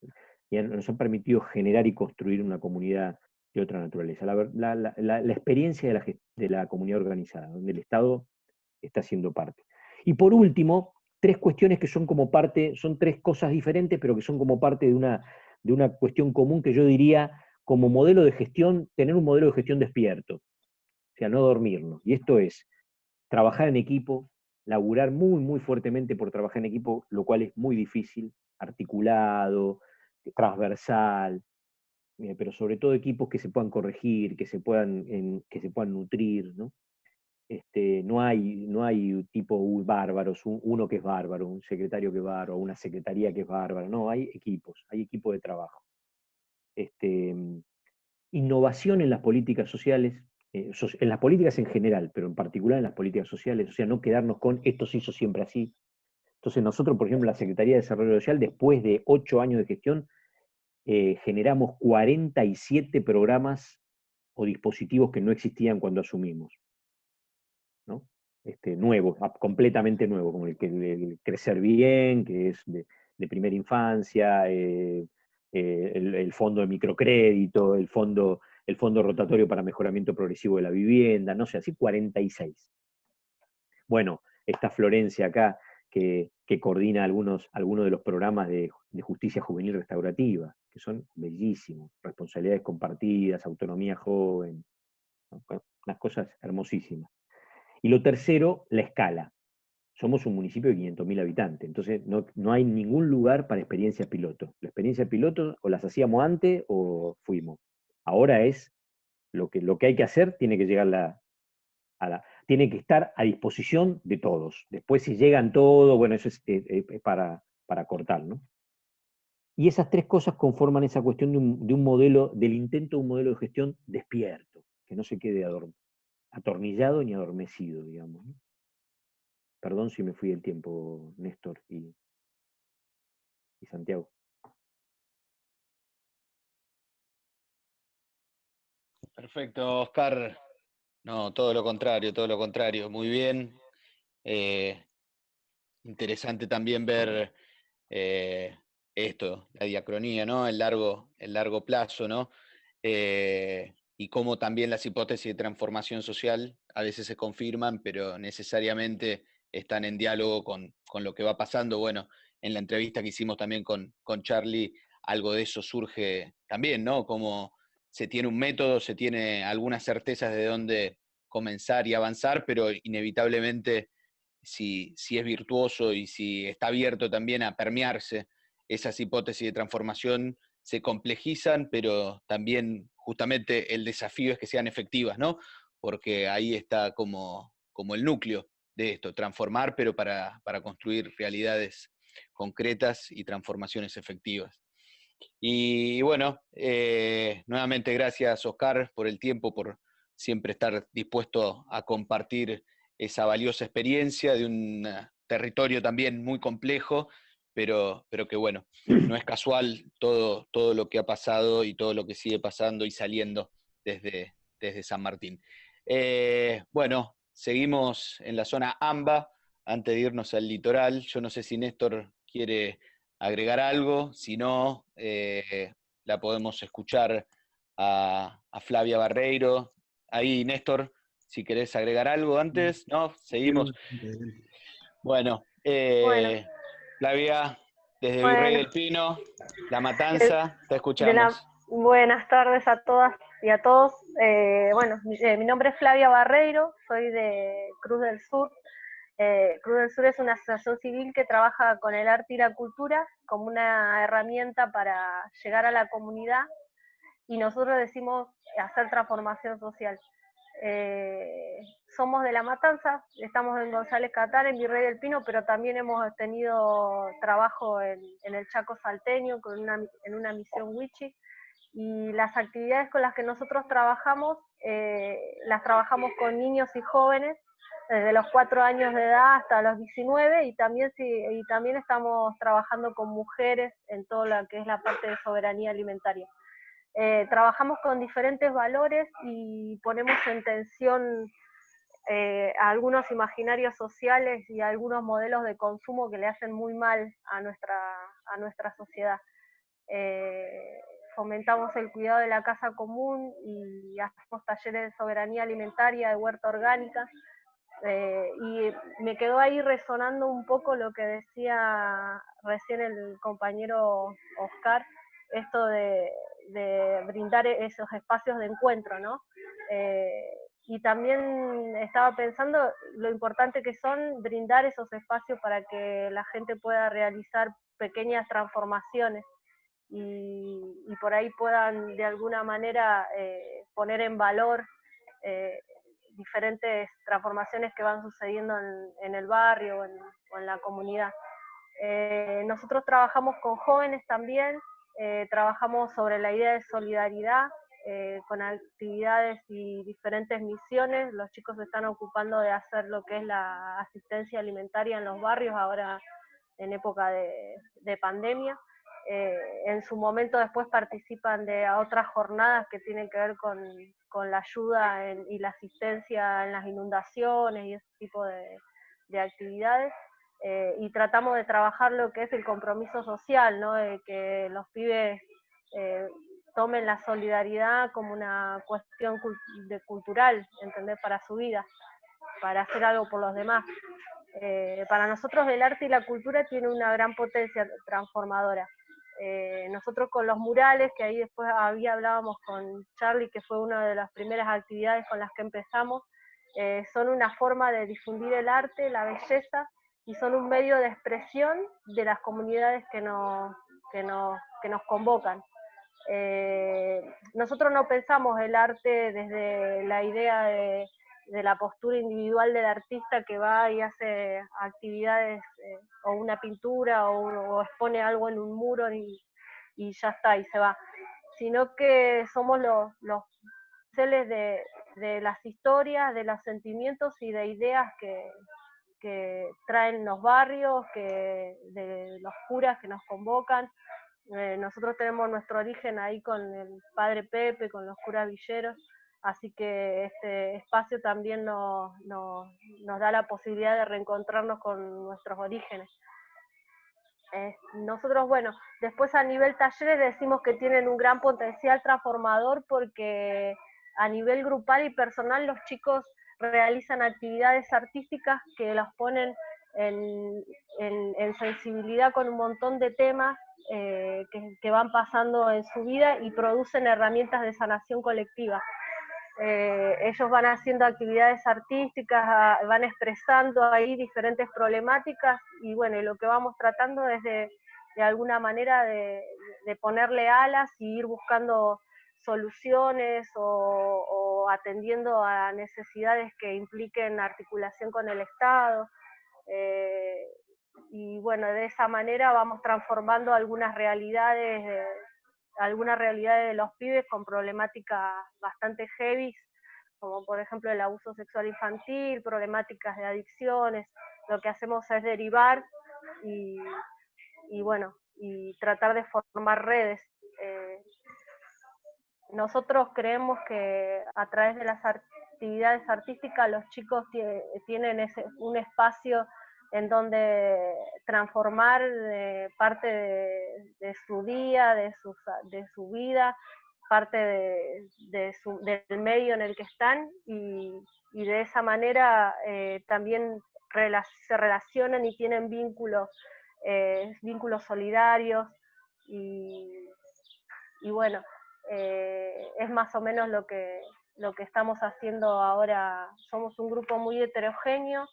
que nos han permitido generar y construir una comunidad de otra naturaleza. La experiencia de la comunidad organizada, donde el Estado está siendo parte. Y por último, 3 cuestiones que son como parte, son 3 cosas diferentes, pero que son como parte de una cuestión común que yo diría como modelo de gestión, tener un modelo de gestión despierto, o sea, no dormirnos. Y esto es trabajar en equipo, laburar muy, muy fuertemente por trabajar en equipo, lo cual es muy difícil, articulado, transversal, pero sobre todo equipos que se puedan corregir, que se puedan nutrir, ¿no? No hay tipo bárbaros, uno que es bárbaro, un secretario que es bárbaro, una secretaría que es bárbara, no, hay equipos de trabajo. Innovación en las políticas sociales, en las políticas en general, pero en particular en las políticas sociales, o sea, no quedarnos con esto se hizo siempre así. Entonces nosotros, por ejemplo, la Secretaría de Desarrollo Social, después de 8 años de gestión, generamos 47 programas o dispositivos que no existían cuando asumimos, ¿no? Nuevos, completamente nuevos, como el Crecer Bien, que es de primera infancia, el fondo de microcrédito, el fondo rotatorio para mejoramiento progresivo de la vivienda, no sé, así 46. Bueno, está Florencia acá, que coordina algunos de los programas de justicia juvenil restaurativa, que son bellísimos, responsabilidades compartidas, autonomía joven, ¿no? Bueno, unas cosas hermosísimas. Y lo tercero, la escala. Somos un municipio de 500.000 habitantes, entonces no hay ningún lugar para experiencias piloto. La experiencia piloto o las hacíamos antes o fuimos. Ahora es lo que hay que hacer, tiene que llegar tiene que estar a disposición de todos. Después si llegan todos, bueno, eso es para cortar, ¿no? Y esas 3 cosas conforman esa cuestión de un modelo, del intento de un modelo de gestión despierto, que no se quede atornillado ni adormecido, digamos, ¿no? Perdón si me fui del tiempo, Néstor y Santiago. Perfecto, Oscar. No, todo lo contrario, todo lo contrario. Muy bien. Interesante también ver esto, la diacronía, ¿no? El largo plazo, ¿no? Y cómo también las hipótesis de transformación social a veces se confirman, pero necesariamente están en diálogo con lo que va pasando. Bueno, en la entrevista que hicimos también con Charlie, algo de eso surge también, ¿no? Como se tiene un método, se tiene algunas certezas de dónde comenzar y avanzar, pero inevitablemente si es virtuoso y si está abierto también a permearse, esas hipótesis de transformación se complejizan, pero también justamente el desafío es que sean efectivas, ¿no? Porque ahí está como el núcleo de esto, transformar, pero para construir realidades concretas y transformaciones efectivas. Y bueno, nuevamente gracias, Oscar, por el tiempo, por siempre estar dispuesto a compartir esa valiosa experiencia de un territorio también muy complejo, pero que bueno, no es casual todo lo que ha pasado y todo lo que sigue pasando y saliendo desde San Martín. Bueno, seguimos en la zona AMBA, antes de irnos al litoral. Yo no sé si Néstor quiere agregar algo, si no, la podemos escuchar a Flavia Barreiro. Ahí, Néstor, si querés agregar algo antes, ¿no? Seguimos. Bueno, Bueno, Flavia, desde Virrey bueno, del Pino, La Matanza, te de escuchamos. buenas tardes a todas y a todos. Bueno, mi nombre es Flavia Barreiro, soy de Cruz del Sur. Cruz del Sur es una asociación civil que trabaja con el arte y la cultura como una herramienta para llegar a la comunidad, y nosotros decimos hacer transformación social. Somos de La Matanza, estamos en González Catán, en Virrey del Pino, pero también hemos tenido trabajo en el Chaco salteño, en una misión Wichi, y las actividades con las que nosotros trabajamos, las trabajamos con niños y jóvenes, desde los 4 años de edad hasta los 19, y también estamos trabajando con mujeres en todo lo que es la parte de soberanía alimentaria. Trabajamos con diferentes valores y ponemos en tensión algunos imaginarios sociales y algunos modelos de consumo que le hacen muy mal a nuestra sociedad. Fomentamos el cuidado de la casa común y hacemos talleres de soberanía alimentaria, de huerta orgánica, y me quedó ahí resonando un poco lo que decía recién el compañero Oscar, esto de brindar esos espacios de encuentro, ¿no? Y también estaba pensando lo importante que son brindar esos espacios para que la gente pueda realizar pequeñas transformaciones y por ahí puedan de alguna manera poner en valor diferentes transformaciones que van sucediendo en el barrio o en la comunidad. Nosotros trabajamos con jóvenes también, trabajamos sobre la idea de solidaridad, con actividades y diferentes misiones. Los chicos se están ocupando de hacer lo que es la asistencia alimentaria en los barrios, ahora en época de pandemia. En su momento después participan de otras jornadas que tienen que ver con la ayuda y la asistencia en las inundaciones y ese tipo de actividades. Y tratamos de trabajar lo que es el compromiso social, ¿no? De que los pibes tomen la solidaridad como una cuestión cultural, ¿entendés? Para su vida, para hacer algo por los demás. Para nosotros el arte y la cultura tiene una gran potencia transformadora. Nosotros con los murales, que ahí después hablábamos con Charlie, que fue una de las primeras actividades con las que empezamos, son una forma de difundir el arte, la belleza, y son un medio de expresión de las comunidades que nos convocan. Nosotros no pensamos el arte desde la idea de la postura individual del artista que va y hace actividades o una pintura o expone algo en un muro y ya está, y se va, sino que somos los seres de las historias, de los sentimientos y de ideas que traen los barrios, de los curas que nos convocan. Nosotros tenemos nuestro origen ahí con el padre Pepe, con los curas villeros, así que este espacio también nos da la posibilidad de reencontrarnos con nuestros orígenes. Nosotros, bueno, después a nivel talleres decimos que tienen un gran potencial transformador porque a nivel grupal y personal los chicos realizan actividades artísticas que los ponen en sensibilidad con un montón de temas que van pasando en su vida y producen herramientas de sanación colectiva. Ellos van haciendo actividades artísticas, van expresando ahí diferentes problemáticas y bueno, y lo que vamos tratando es de alguna manera de ponerle alas y ir buscando soluciones o atendiendo a necesidades que impliquen articulación con el Estado. Y bueno, de esa manera vamos transformando algunas realidades de los pibes con problemáticas bastante heavy, como por ejemplo el abuso sexual infantil, problemáticas de adicciones. Lo que hacemos es derivar y bueno, y tratar de formar redes. Nosotros creemos que a través de las actividades artísticas los chicos tienen un espacio en donde transformar parte de su día, de su vida, parte del medio en el que están, y de esa manera también se relacionan y tienen vínculos solidarios, y bueno, es más o menos lo que estamos haciendo ahora. Somos un grupo muy heterogéneo,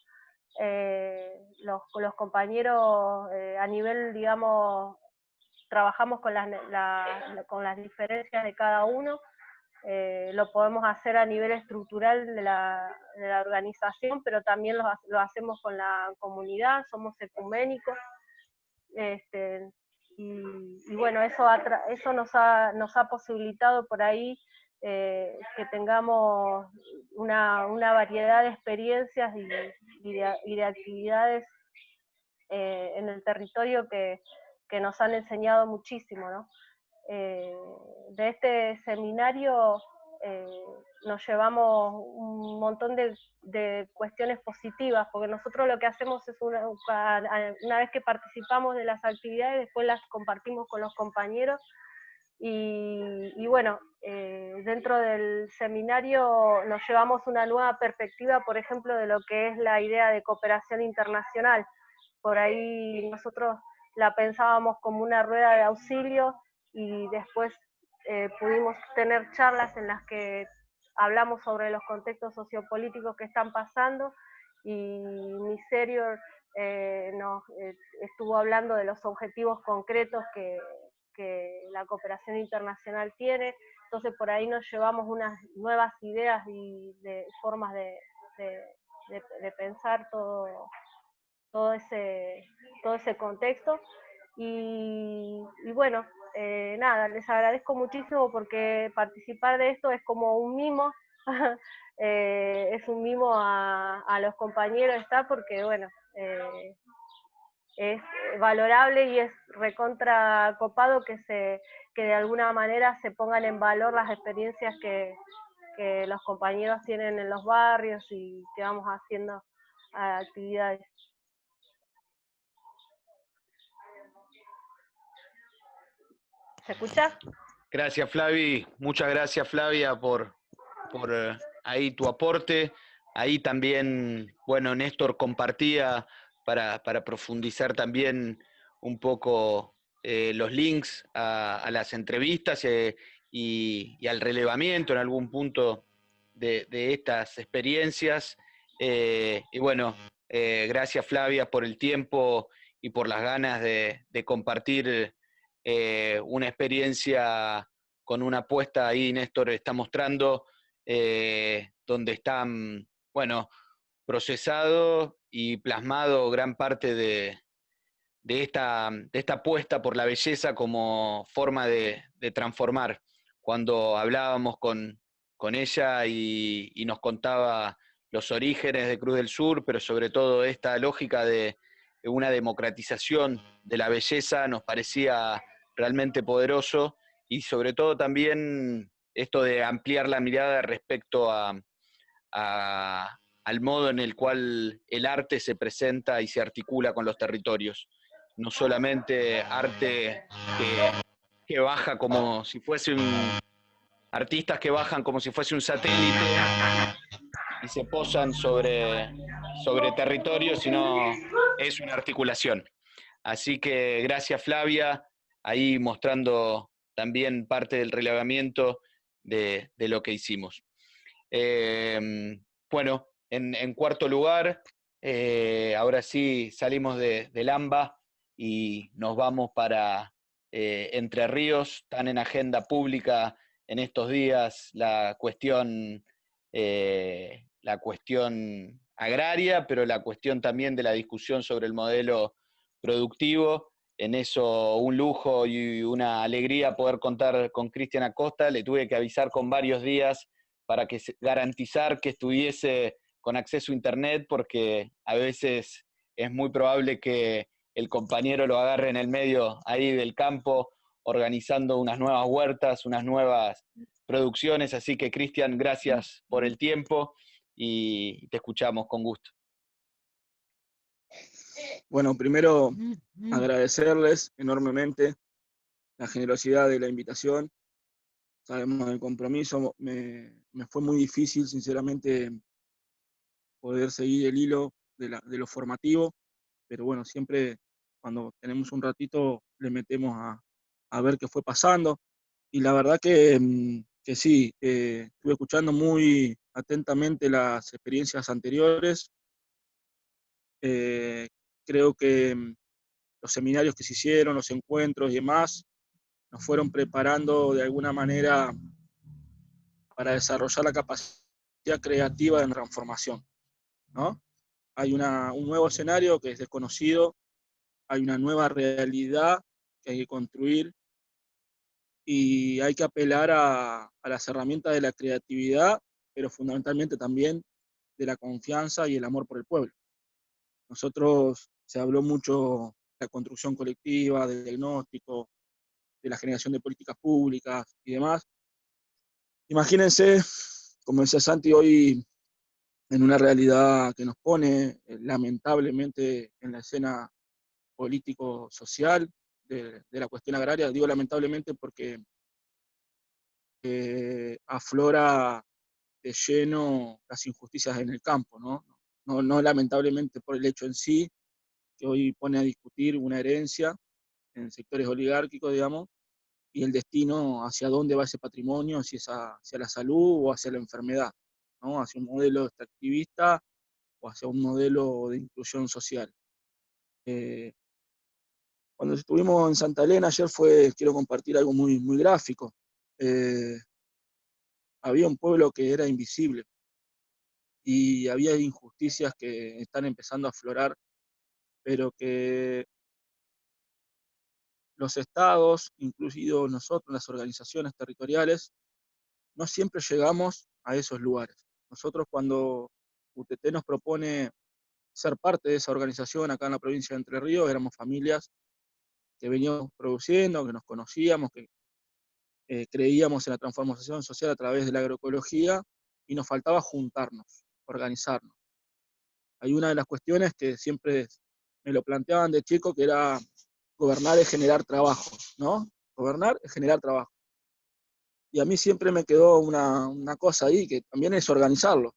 los compañeros a nivel, digamos, trabajamos con las diferencias de cada uno. Lo podemos hacer a nivel estructural de la organización, pero también lo hacemos con la comunidad, somos ecuménicos. Y bueno, eso nos ha posibilitado por ahí que tengamos una variedad de experiencias y de actividades en el territorio que nos han enseñado muchísimo, ¿no? De este seminario nos llevamos un montón de cuestiones positivas, porque nosotros lo que hacemos es una vez que participamos de las actividades, después las compartimos con los compañeros, y bueno, dentro del seminario nos llevamos una nueva perspectiva, por ejemplo, de lo que es la idea de cooperación internacional. Por ahí nosotros la pensábamos como una rueda de auxilio, y después pudimos tener charlas en las que hablamos sobre los contextos sociopolíticos que están pasando, y Miserior nos estuvo hablando de los objetivos concretos que la cooperación internacional tiene. Entonces por ahí nos llevamos unas nuevas ideas y de formas de pensar todo ese contexto. Y bueno, nada, les agradezco muchísimo, porque participar de esto es como un mimo, es un mimo a los compañeros, porque bueno, es valorable y es recontra copado que de alguna manera se pongan en valor las experiencias que los compañeros tienen en los barrios, y que vamos haciendo actividades. ¿Se escucha? Gracias, Flavi. Muchas gracias, Flavia, por ahí tu aporte. Ahí también, bueno, Néstor compartía para profundizar también un poco los links a las entrevistas y al relevamiento en algún punto de estas experiencias. Y bueno, gracias, Flavia, por el tiempo y por las ganas de compartir una experiencia con una apuesta ahí. Néstor está mostrando donde están, bueno, procesado y plasmado gran parte de esta apuesta por la belleza como forma de transformar. Cuando hablábamos con ella y nos contaba los orígenes de Cruz del Sur, pero sobre todo esta lógica de una democratización de la belleza, nos parecía realmente poderoso, y sobre todo también esto de ampliar la mirada respecto al modo en el cual el arte se presenta y se articula con los territorios. No solamente arte que baja como si fuese artistas que bajan como si fuese un satélite y se posan sobre territorio, sino es una articulación. Así que gracias, Flavia, ahí mostrando también parte del relevamiento de lo que hicimos. Bueno, en cuarto lugar, ahora sí salimos del AMBA y nos vamos para Entre Ríos. Tan en agenda pública en estos días la cuestión agraria, pero la cuestión también de la discusión sobre el modelo productivo. En eso un lujo y una alegría poder contar con Cristian Acosta. Le tuve que avisar con varios días para garantizar que estuviese con acceso a internet, porque a veces es muy probable que el compañero lo agarre en el medio ahí del campo, organizando unas nuevas huertas, unas nuevas producciones. Así que, Cristian, gracias por el tiempo y te escuchamos con gusto. Bueno, primero agradecerles enormemente la generosidad de la invitación sabemos del compromiso. Me fue muy difícil, sinceramente, poder seguir el hilo de lo formativo, pero bueno, siempre cuando tenemos un ratito le metemos a ver qué fue pasando. Y la verdad que sí, estuve escuchando muy atentamente las experiencias anteriores. Eh, Creo que los seminarios que se hicieron, los encuentros y demás, nos fueron preparando de alguna manera para desarrollar la capacidad creativa de transformación, ¿no? Hay un nuevo escenario que es desconocido, hay una nueva realidad que hay que construir y hay que apelar a las herramientas de la creatividad, pero fundamentalmente también de la confianza y el amor por el pueblo. Nosotros se habló mucho de la construcción colectiva, del diagnóstico, de la generación de políticas públicas y demás. Imagínense, como decía Santi, hoy en una realidad que nos pone lamentablemente en la escena político-social de la cuestión agraria. Digo lamentablemente porque aflora de lleno las injusticias en el campo, ¿no? No lamentablemente por el hecho en sí, que hoy pone a discutir una herencia en sectores oligárquicos, digamos, y el destino hacia dónde va ese patrimonio, si es hacia la salud o hacia la enfermedad, ¿no? Hacia un modelo extractivista o hacia un modelo de inclusión social. Cuando estuvimos en Santa Elena ayer quiero compartir algo muy, muy gráfico. Había un pueblo que era invisible y había injusticias que están empezando a aflorar, pero que los estados, incluidos nosotros, las organizaciones territoriales, no siempre llegamos a esos lugares. Nosotros cuando UTT nos propone ser parte de esa organización acá en la provincia de Entre Ríos, éramos familias que veníamos produciendo, que nos conocíamos, que creíamos en la transformación social a través de la agroecología y nos faltaba juntarnos, organizarnos. Hay una de las cuestiones que siempre me lo planteaban de chico, que era gobernar es generar trabajo, ¿no? Gobernar es generar trabajo. Y a mí siempre me quedó una cosa ahí, que también es organizarlo,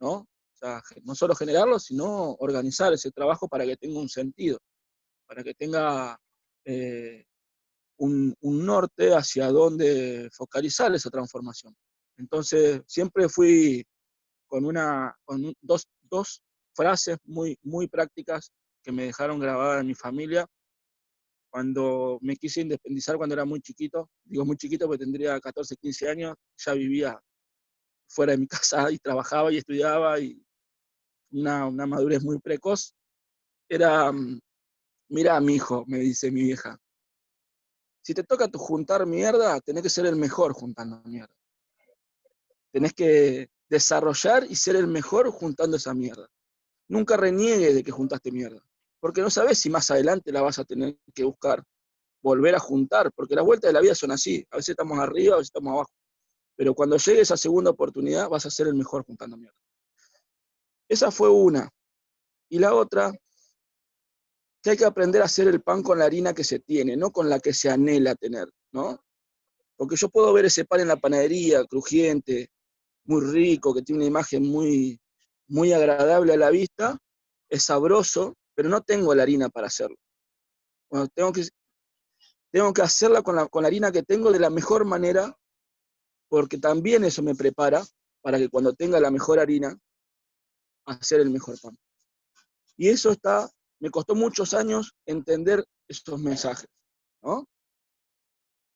¿no? O sea, no solo generarlo, sino organizar ese trabajo para que tenga un sentido, para que tenga un norte hacia dónde focalizar esa transformación. Entonces, siempre fui con dos frases muy, muy prácticas que me dejaron grabadas en mi familia cuando me quise independizar cuando era muy chiquito. Digo muy chiquito porque tendría 14, 15 años, ya vivía fuera de mi casa y trabajaba y estudiaba y una madurez muy precoz. Era, mira, mi hijo, me dice mi vieja, si te toca tu juntar mierda, tenés que ser el mejor juntando mierda. Tenés que desarrollar y ser el mejor juntando esa mierda. Nunca reniegues de que juntaste mierda, porque no sabes si más adelante la vas a tener que buscar, volver a juntar, porque las vueltas de la vida son así, a veces estamos arriba, a veces estamos abajo, pero cuando llegue esa segunda oportunidad vas a ser el mejor juntando mierda. Esa fue una. Y la otra, que hay que aprender a hacer el pan con la harina que se tiene, no con la que se anhela tener, ¿no? Porque yo puedo ver ese pan en la panadería, crujiente, muy rico, que tiene una imagen muy, muy agradable a la vista, es sabroso, pero no tengo la harina para hacerlo. Bueno, tengo que hacerla con la harina que tengo de la mejor manera, porque también eso me prepara para que cuando tenga la mejor harina, hacer el mejor pan. Y eso me costó muchos años entender esos mensajes, ¿no?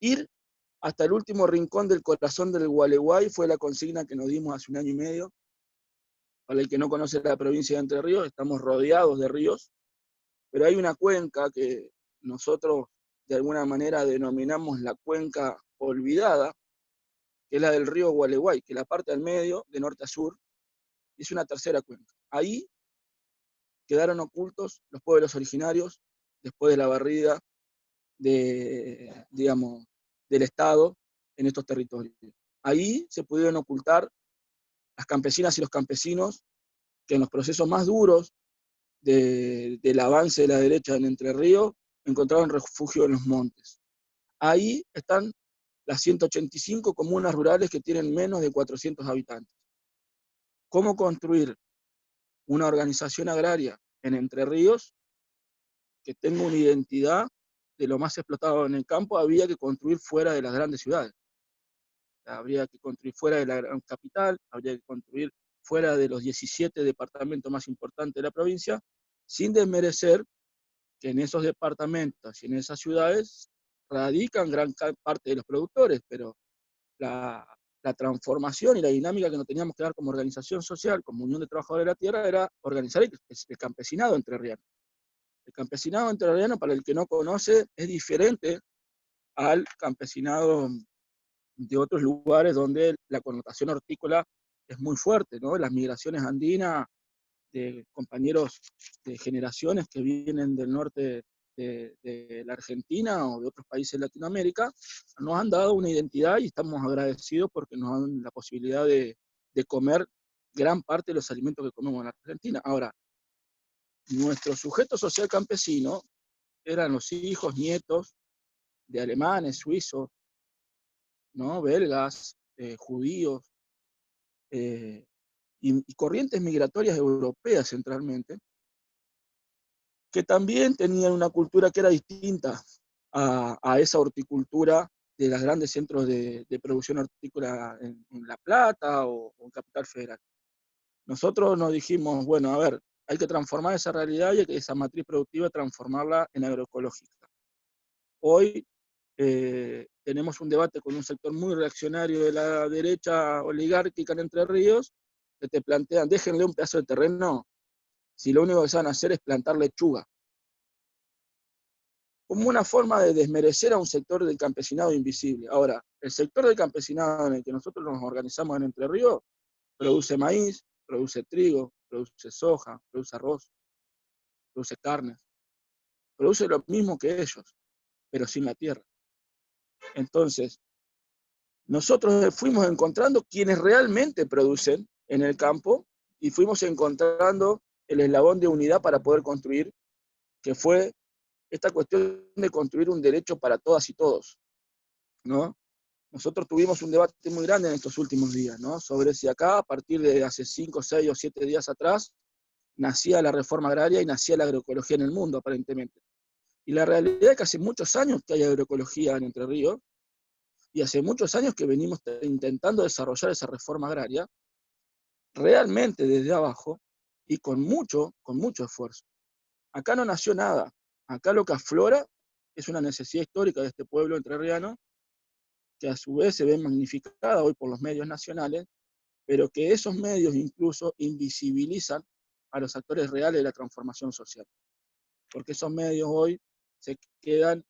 Ir hasta el último rincón del corazón del Gualeguay fue la consigna que nos dimos hace 1 año y medio. Para el que no conoce la provincia de Entre Ríos, estamos rodeados de ríos, pero hay una cuenca que nosotros de alguna manera denominamos la cuenca olvidada, que es la del río Gualeguay, que es la parte al medio, de norte a sur, y es una tercera cuenca. Ahí quedaron ocultos los pueblos originarios después de la barrida digamos, del Estado en estos territorios. Ahí se pudieron ocultar las campesinas y los campesinos que en los procesos más duros del avance de la derecha en Entre Ríos encontraron refugio en los montes. Ahí están las 185 comunas rurales que tienen menos de 400 habitantes. ¿Cómo construir una organización agraria en Entre Ríos que tenga una identidad de lo más explotado en el campo? Había que construir fuera de las grandes ciudades. Habría que construir fuera de la gran capital, habría que construir fuera de los 17 departamentos más importantes de la provincia, sin desmerecer que en esos departamentos y en esas ciudades radican gran parte de los productores, pero la transformación y la dinámica que nos teníamos que dar como organización social, como Unión de Trabajadores de la Tierra, era organizar el campesinado entrerriano. El campesinado entrerriano, para el que no conoce, es diferente al campesinado de otros lugares donde la connotación hortícola es muy fuerte, ¿no? Las migraciones andinas de compañeros de generaciones que vienen del norte de la Argentina o de otros países de Latinoamérica, nos han dado una identidad y estamos agradecidos porque nos dan la posibilidad de comer gran parte de los alimentos que comemos en la Argentina. Ahora, nuestro sujeto social campesino eran los hijos, nietos de alemanes, suizos, ¿no? Belgas, judíos, y corrientes migratorias europeas centralmente, que también tenían una cultura que era distinta a esa horticultura de los grandes centros de producción hortícola en La Plata o en Capital Federal. Nosotros nos dijimos, bueno, a ver, hay que transformar esa realidad y hay que esa matriz productiva transformarla en agroecológica. Hoy tenemos un debate con un sector muy reaccionario de la derecha oligárquica en Entre Ríos, que te plantean, déjenle un pedazo de terreno si lo único que saben hacer es plantar lechuga. Como una forma de desmerecer a un sector del campesinado invisible. Ahora, el sector del campesinado en el que nosotros nos organizamos en Entre Ríos produce maíz, produce trigo, produce soja, produce arroz, produce carnes, produce lo mismo que ellos, pero sin la tierra. Entonces, nosotros fuimos encontrando quienes realmente producen en el campo y fuimos encontrando el eslabón de unidad para poder construir, que fue esta cuestión de construir un derecho para todas y todos, ¿no? Nosotros tuvimos un debate muy grande en estos últimos días, ¿no? Sobre si acá, a partir de hace 5, 6 o 7 días atrás, nacía la reforma agraria y nacía la agroecología en el mundo, aparentemente. Y la realidad es que hace muchos años que hay agroecología en Entre Ríos, y hace muchos años que venimos intentando desarrollar esa reforma agraria, realmente desde abajo, y con mucho esfuerzo. Acá no nació nada. Acá lo que aflora es una necesidad histórica de este pueblo entrerriano, que a su vez se ve magnificada hoy por los medios nacionales, pero que esos medios incluso invisibilizan a los actores reales de la transformación social. Porque esos medios hoy se quedan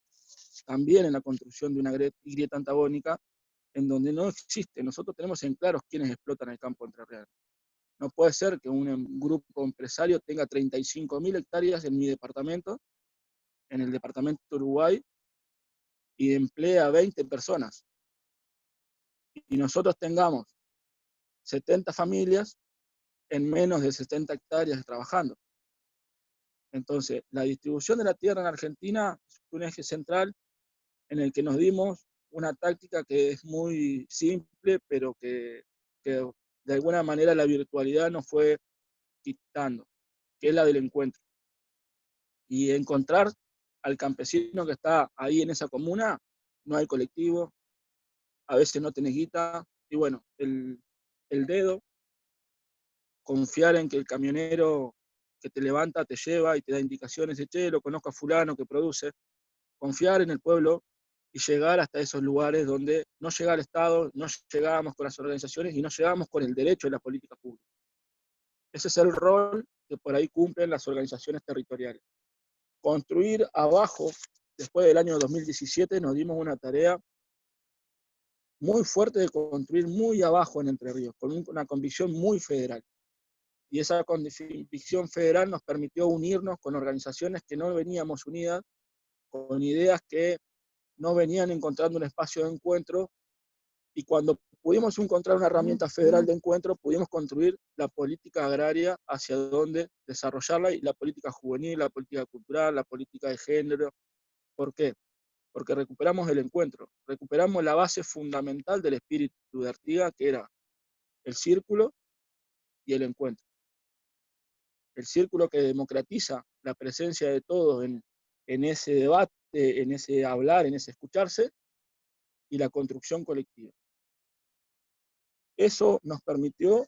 también en la construcción de una grieta antagónica en donde no existe. Nosotros tenemos en claro quiénes explotan el campo entrerriano. No puede ser que un grupo empresario tenga 35.000 hectáreas en mi departamento, en el departamento de Uruguay, y emplea a 20 personas. Y nosotros tengamos 70 familias en menos de 70 hectáreas trabajando. Entonces, la distribución de la tierra en Argentina es un eje central en el que nos dimos una táctica que es muy simple, pero que de alguna manera la virtualidad nos fue quitando, que es la del encuentro. Y encontrar al campesino que está ahí en esa comuna, no hay colectivo, a veces no tenés guita, y bueno, el dedo, confiar en que el camionero que te levanta te lleva y te da indicaciones de, che, lo conozco a fulano que produce, confiar en el pueblo y llegar hasta esos lugares donde no llega el Estado, no llegábamos con las organizaciones y no llegábamos con el derecho de la política pública. Ese es el rol que por ahí cumplen las organizaciones territoriales. Construir abajo, después del año 2017, nos dimos una tarea muy fuerte de construir muy abajo en Entre Ríos, con una convicción muy federal. Y esa convicción federal nos permitió unirnos con organizaciones que no veníamos unidas, con ideas que no venían encontrando un espacio de encuentro, y cuando pudimos encontrar una herramienta federal de encuentro, pudimos construir la política agraria hacia dónde desarrollarla, y la política juvenil, la política cultural, la política de género. ¿Por qué? porque recuperamos el encuentro, recuperamos la base fundamental del espíritu de Artigas, que era el círculo y el encuentro. El círculo que democratiza la presencia de todos en ese debate, en ese hablar, en ese escucharse, y la construcción colectiva. Eso nos permitió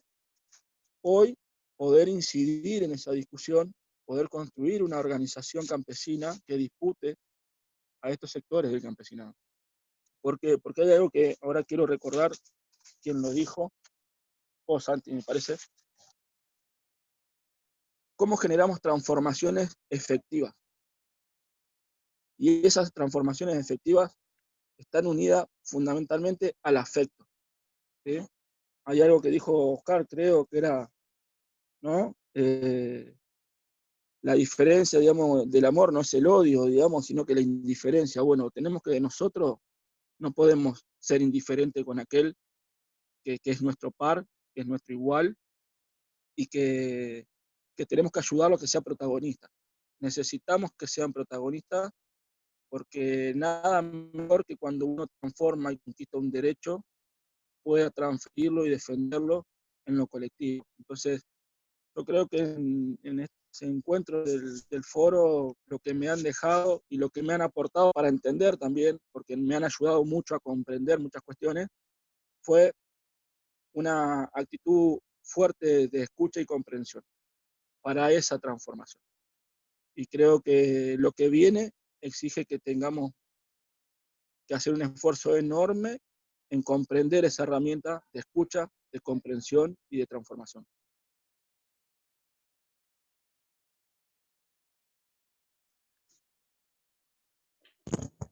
hoy poder incidir en esa discusión, poder construir una organización campesina que dispute a estos sectores del campesinado. Porque hay algo que ahora quiero recordar, quien lo dijo, Santi, me parece. ¿Cómo generamos transformaciones efectivas? Y esas transformaciones efectivas están unidas fundamentalmente al afecto, ¿sí? Hay algo que dijo Oscar, creo que era, ¿no? La diferencia, digamos, del amor no es el odio, digamos, sino que la indiferencia. Bueno, tenemos que nosotros no podemos ser indiferentes con aquel que es nuestro par, que es nuestro igual, y que tenemos que ayudarlo a que sea protagonista. Necesitamos que sean protagonistas, porque nada mejor que cuando uno transforma y conquista un derecho, pueda transferirlo y defenderlo en lo colectivo. Entonces, yo creo que en este encuentro del foro, lo que me han dejado y lo que me han aportado para entender también, porque me han ayudado mucho a comprender muchas cuestiones, fue una actitud fuerte de escucha y comprensión para esa transformación. Y creo que lo que viene exige que tengamos que hacer un esfuerzo enorme en comprender esa herramienta de escucha, de comprensión y de transformación.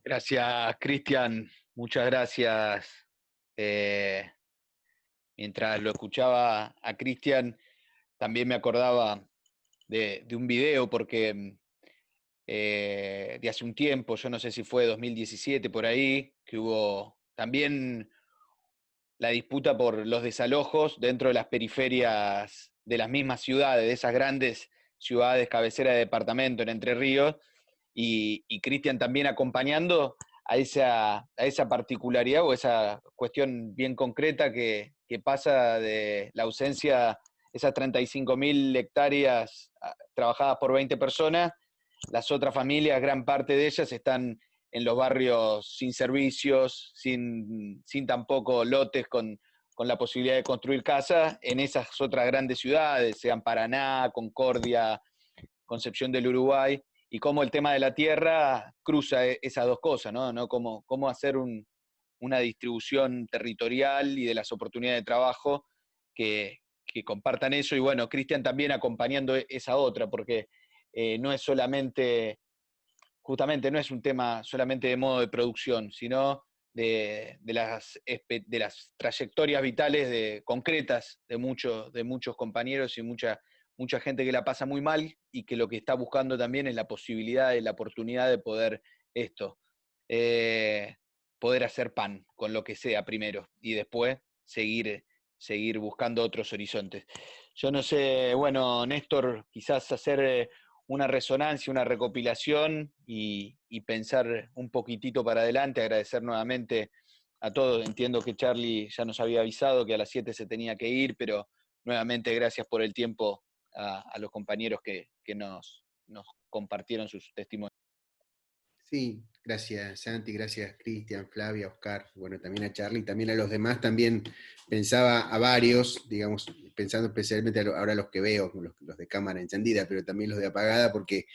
Gracias, Cristian. Muchas gracias. Mientras lo escuchaba a Cristian, también me acordaba de un video, porque de hace un tiempo, yo no sé si fue 2017 por ahí, que hubo también la disputa por los desalojos dentro de las periferias de las mismas ciudades, de esas grandes ciudades cabecera de departamento en Entre Ríos, y Cristian también acompañando a esa particularidad o esa cuestión bien concreta que pasa de la ausencia, esas 35.000 hectáreas trabajadas por 20 personas. Las otras familias, gran parte de ellas, están en los barrios sin servicios, sin tampoco lotes con la posibilidad de construir casas, en esas otras grandes ciudades, sean Paraná, Concordia, Concepción del Uruguay, y cómo el tema de la tierra cruza esas dos cosas, ¿no? Cómo hacer una distribución territorial y de las oportunidades de trabajo que compartan eso. Y bueno, Cristian también acompañando esa otra, porque no es solamente, justamente no es un tema solamente de modo de producción, sino de las trayectorias vitales concretas de muchos compañeros y mucha gente que la pasa muy mal y que lo que está buscando también es la posibilidad, la oportunidad de poder poder hacer pan con lo que sea primero y después seguir buscando otros horizontes. Yo no sé, bueno, Néstor, quizás hacer una resonancia, una recopilación y pensar un poquitito para adelante, agradecer nuevamente a todos. Entiendo que Charlie ya nos había avisado que a las 7 se tenía que ir, pero nuevamente gracias por el tiempo a los compañeros que nos compartieron sus testimonios. Sí, gracias Santi, gracias Cristian, Flavia, Oscar, bueno, también a Charlie, también a los demás, también pensaba a varios, digamos, pensando especialmente ahora los que veo, los de cámara encendida, pero también los de apagada, porque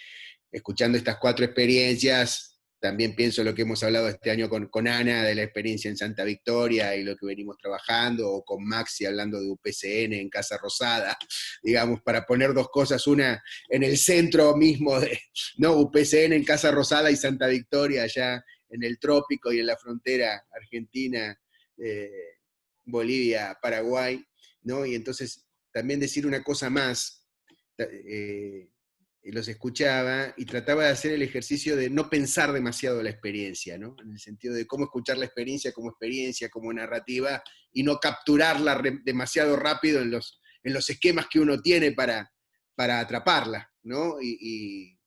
escuchando estas 4 experiencias, también pienso lo que hemos hablado este año con Ana, de la experiencia en Santa Victoria y lo que venimos trabajando, o con Maxi hablando de UPCN en Casa Rosada, digamos, para poner dos cosas, una en el centro mismo de, ¿no? UPCN en Casa Rosada y Santa Victoria allá en el trópico y en la frontera Argentina, Bolivia, Paraguay, ¿no? Y entonces también decir una cosa más, los escuchaba y trataba de hacer el ejercicio de no pensar demasiado la experiencia, ¿no? En el sentido de cómo escuchar la experiencia, como narrativa, y no capturarla demasiado rápido en los esquemas que uno tiene para atraparla, ¿no? Y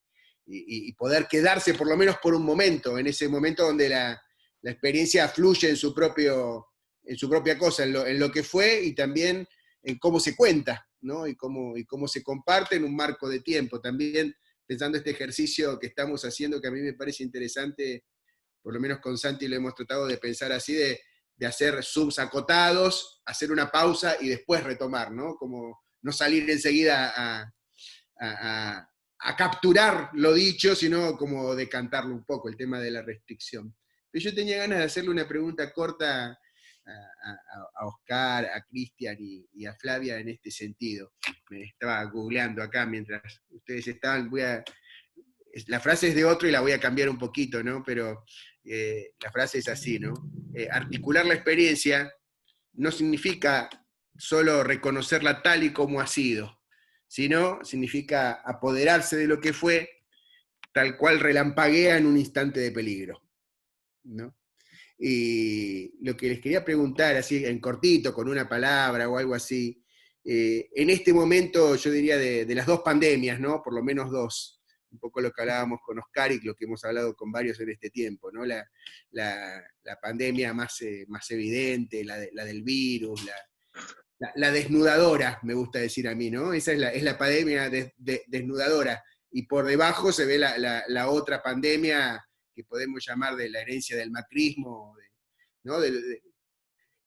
y poder quedarse por lo menos por un momento, en ese momento donde la experiencia fluye en su propia cosa, en lo que fue y también en cómo se cuenta, ¿no? Y cómo se comparte en un marco de tiempo. También pensando este ejercicio que estamos haciendo, que a mí me parece interesante, por lo menos con Santi lo hemos tratado de pensar así, de hacer zooms acotados, hacer una pausa y después retomar, ¿no? Como no salir enseguida a capturar lo dicho, sino como decantarlo un poco, el tema de la restricción. Pero yo tenía ganas de hacerle una pregunta corta a Oscar, a Cristian y a Flavia en este sentido. Me estaba googleando acá mientras ustedes estaban, la frase es de otro y la voy a cambiar un poquito, ¿no? Pero la frase es así, ¿no? Articular la experiencia no significa solo reconocerla tal y como ha sido, sino significa apoderarse de lo que fue, tal cual relampaguea en un instante de peligro, ¿no? Y lo que les quería preguntar, así en cortito, con una palabra o algo así, en este momento yo diría de las dos pandemias, ¿no? Por lo menos dos, un poco lo que hablábamos con Oscar y lo que hemos hablado con varios en este tiempo, ¿no? La pandemia más evidente, la del virus, la desnudadora, me gusta decir a mí, ¿no? Esa es la pandemia desnudadora, y por debajo se ve la otra pandemia que podemos llamar de la herencia del macrismo, ¿no?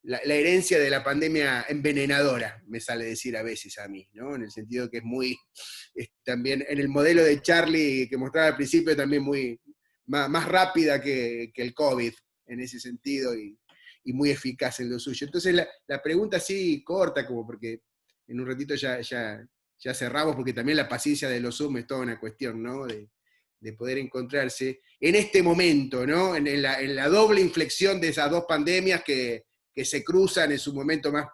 La herencia de la pandemia envenenadora, me sale decir a veces a mí, ¿no? En el sentido que es también, en el modelo de Charlie que mostraba al principio, también más rápida que el COVID, en ese sentido, y muy eficaz en lo suyo. Entonces la pregunta así corta, como porque en un ratito ya cerramos, porque también la paciencia de los Zoom es toda una cuestión, ¿no? De poder encontrarse en este momento, ¿no? En la doble inflexión de esas dos pandemias que se cruzan en su momento más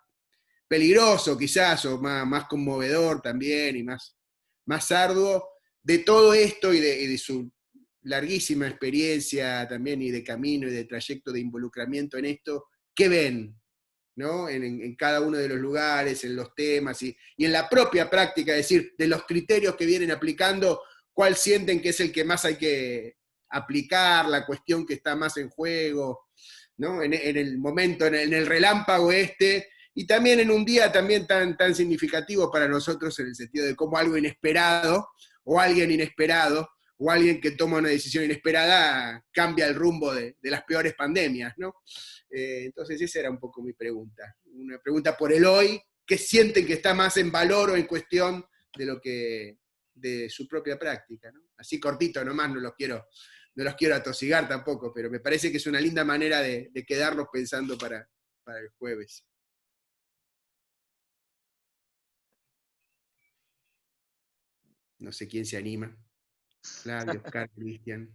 peligroso quizás, o más conmovedor también, y más arduo, de todo esto y de su larguísima experiencia también, y de camino y de trayecto de involucramiento en esto, ¿qué ven? ¿No? En cada uno de los lugares, en los temas y en la propia práctica, es decir, de los criterios que vienen aplicando, ¿cuál sienten que es el que más hay que aplicar, la cuestión que está más en juego, ¿no? En el momento, en el relámpago y también en un día también tan significativo para nosotros, en el sentido de cómo algo inesperado, o alguien inesperado, o alguien que toma una decisión inesperada, cambia el rumbo de las peores pandemias, ¿no? Entonces esa era un poco mi pregunta. Una pregunta por el hoy, ¿qué sienten que está más en valor o en cuestión de su propia práctica, ¿no? Así cortito nomás, no los quiero atosigar tampoco, pero me parece que es una linda manera de quedarnos pensando para el jueves. No sé quién se anima. Flavio, Oscar, Cristian.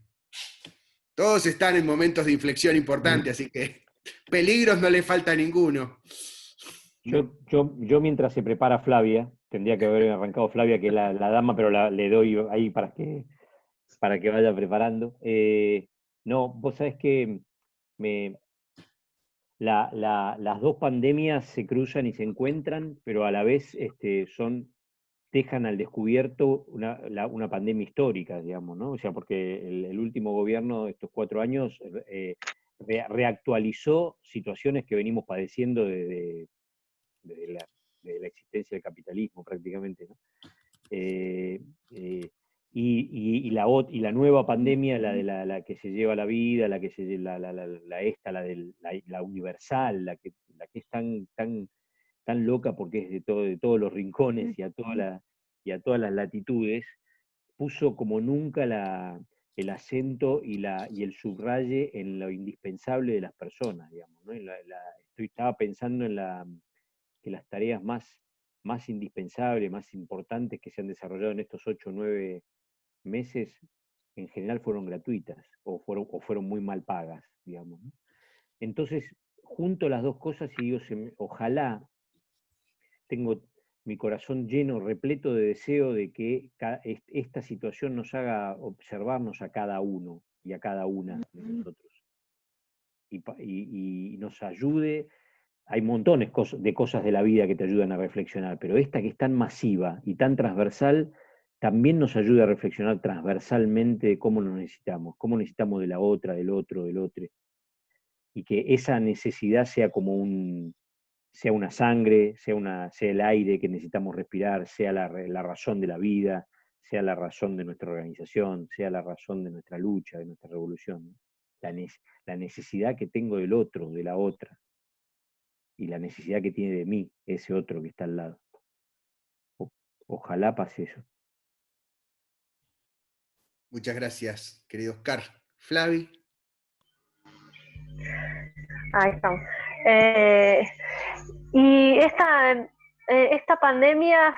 Todos están en momentos de inflexión importantes, así que peligros no le falta a ninguno. Yo mientras se prepara Flavia, tendría que haber arrancado Flavia, que es la dama, pero le doy ahí para que vaya preparando. No, vos sabés que las dos pandemias se cruzan y se encuentran, pero a la vez dejan al descubierto una pandemia histórica, digamos, ¿no? O sea, porque el último gobierno de estos 4 años reactualizó situaciones que venimos padeciendo desde la existencia del capitalismo prácticamente, ¿no? Y la nueva pandemia, la que se lleva la vida, la que se la universal, la que es tan loca porque es de todos los rincones y a todas las latitudes, puso como nunca el acento y el subraye en lo indispensable de las personas, digamos, ¿no? Estaba pensando que las tareas más indispensables, más importantes que se han desarrollado en estos 8 o 9 meses, en general fueron gratuitas o fueron muy mal pagas, digamos, ¿no? Entonces, junto las dos cosas y digo, ojalá, tengo mi corazón lleno, repleto de deseo de que esta situación nos haga observarnos a cada uno y a cada una de nosotros y nos ayude. Hay montones de cosas de la vida que te ayudan a reflexionar, pero esta que es tan masiva y tan transversal, también nos ayude a reflexionar transversalmente de cómo nos necesitamos, cómo necesitamos de la otra, del otro, del otro, y que esa necesidad sea como sea una sangre, sea el aire que necesitamos respirar, sea la razón de la vida, sea la razón de nuestra organización, sea la razón de nuestra lucha, de nuestra revolución, ¿no? La necesidad que tengo del otro, de la otra, y la necesidad que tiene de mí, ese otro que está al lado. Ojalá pase eso. Muchas gracias, querido Oscar. Flavi. Ahí estamos. Y esta pandemia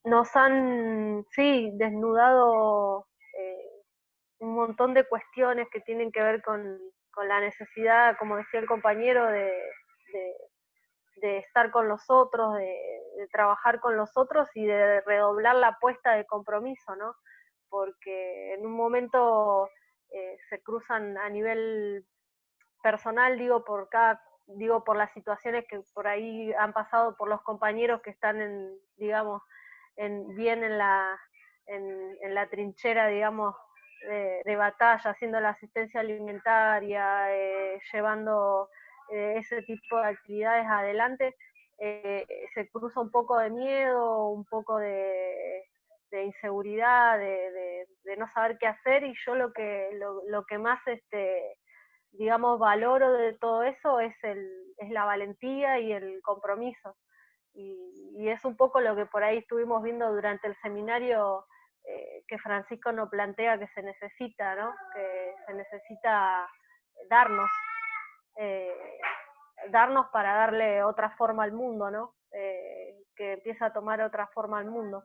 nos han, sí, desnudado un montón de cuestiones que tienen que ver con la necesidad, como decía el compañero, de estar con los otros, de trabajar con los otros y de redoblar la apuesta de compromiso, ¿no? Porque en un momento se cruzan a nivel personal, digo por las situaciones que por ahí han pasado por los compañeros que están digamos, bien en la trinchera, digamos, de batalla, haciendo la asistencia alimentaria, llevando ese tipo de actividades adelante, se cruza un poco de miedo, un poco de inseguridad, de no saber qué hacer, y yo lo que más digamos, valoro de todo eso es la valentía y el compromiso. Y es un poco lo que por ahí estuvimos viendo durante el seminario que Francisco nos plantea que se necesita, ¿no? Que se necesita darnos, darnos para darle otra forma al mundo, ¿no? Que empieza a tomar otra forma al mundo.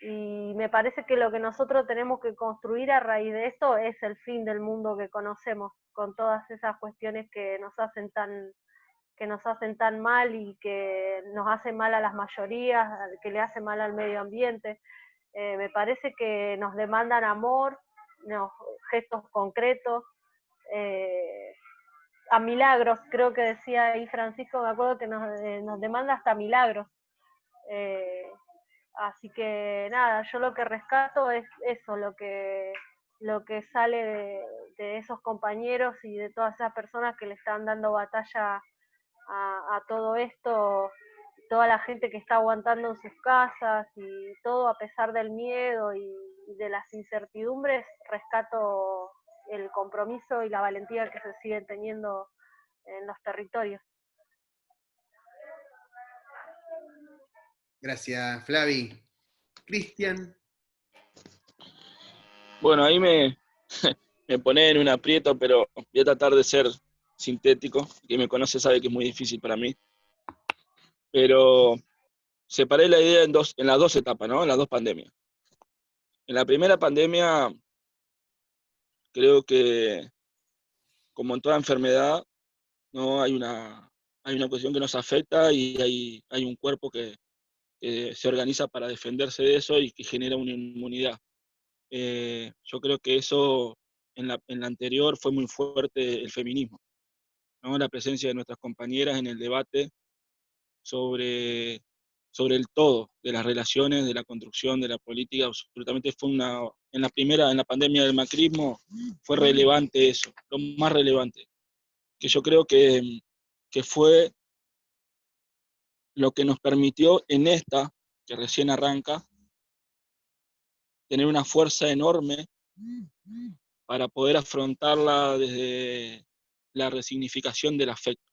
Y me parece que lo que nosotros tenemos que construir a raíz de esto es el fin del mundo que conocemos, con todas esas cuestiones que nos hacen tan mal y que nos hacen mal a las mayorías, que le hacen mal al medio ambiente. Me parece que nos demandan amor, gestos concretos, a milagros, creo que decía ahí Francisco, me acuerdo que nos demanda hasta milagros. Así que nada, yo lo que rescato es eso, lo que sale de esos compañeros y de todas esas personas que le están dando batalla a todo esto, toda la gente que está aguantando en sus casas y todo a pesar del miedo y de las incertidumbres. Rescato el compromiso y la valentía que se siguen teniendo en los territorios. Gracias, Flavi. Cristian. Bueno, ahí me pone en un aprieto, pero voy a tratar de ser sintético. Quien me conoce sabe que es muy difícil para mí. Pero separé la idea en las dos etapas, ¿no? En las dos pandemias. En la primera pandemia, creo que, como en toda enfermedad, ¿no? Hay una cuestión que nos afecta y hay un cuerpo que se organiza para defenderse de eso y que genera una inmunidad. Yo creo que eso en la anterior fue muy fuerte el feminismo, ¿no? La presencia de nuestras compañeras en el debate sobre el todo, de las relaciones, de la construcción, de la política. Absolutamente fue en la pandemia del macrismo, fue relevante eso, lo más relevante, que yo creo que fue lo que nos permitió en esta, que recién arranca, tener una fuerza enorme para poder afrontarla desde la resignificación del afecto.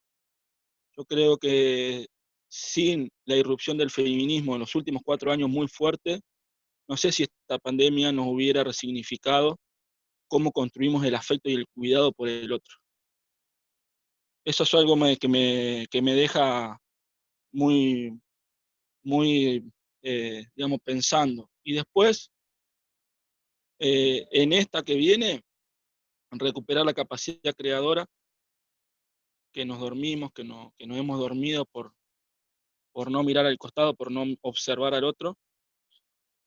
Yo creo que sin la irrupción del feminismo en los últimos 4 años muy fuerte, no sé si esta pandemia nos hubiera resignificado cómo construimos el afecto y el cuidado por el otro. Eso es algo que me deja muy, muy digamos, pensando. Y después, en esta que viene, recuperar la capacidad creadora que nos dormimos, que nos hemos dormido por no mirar al costado, por no observar al otro.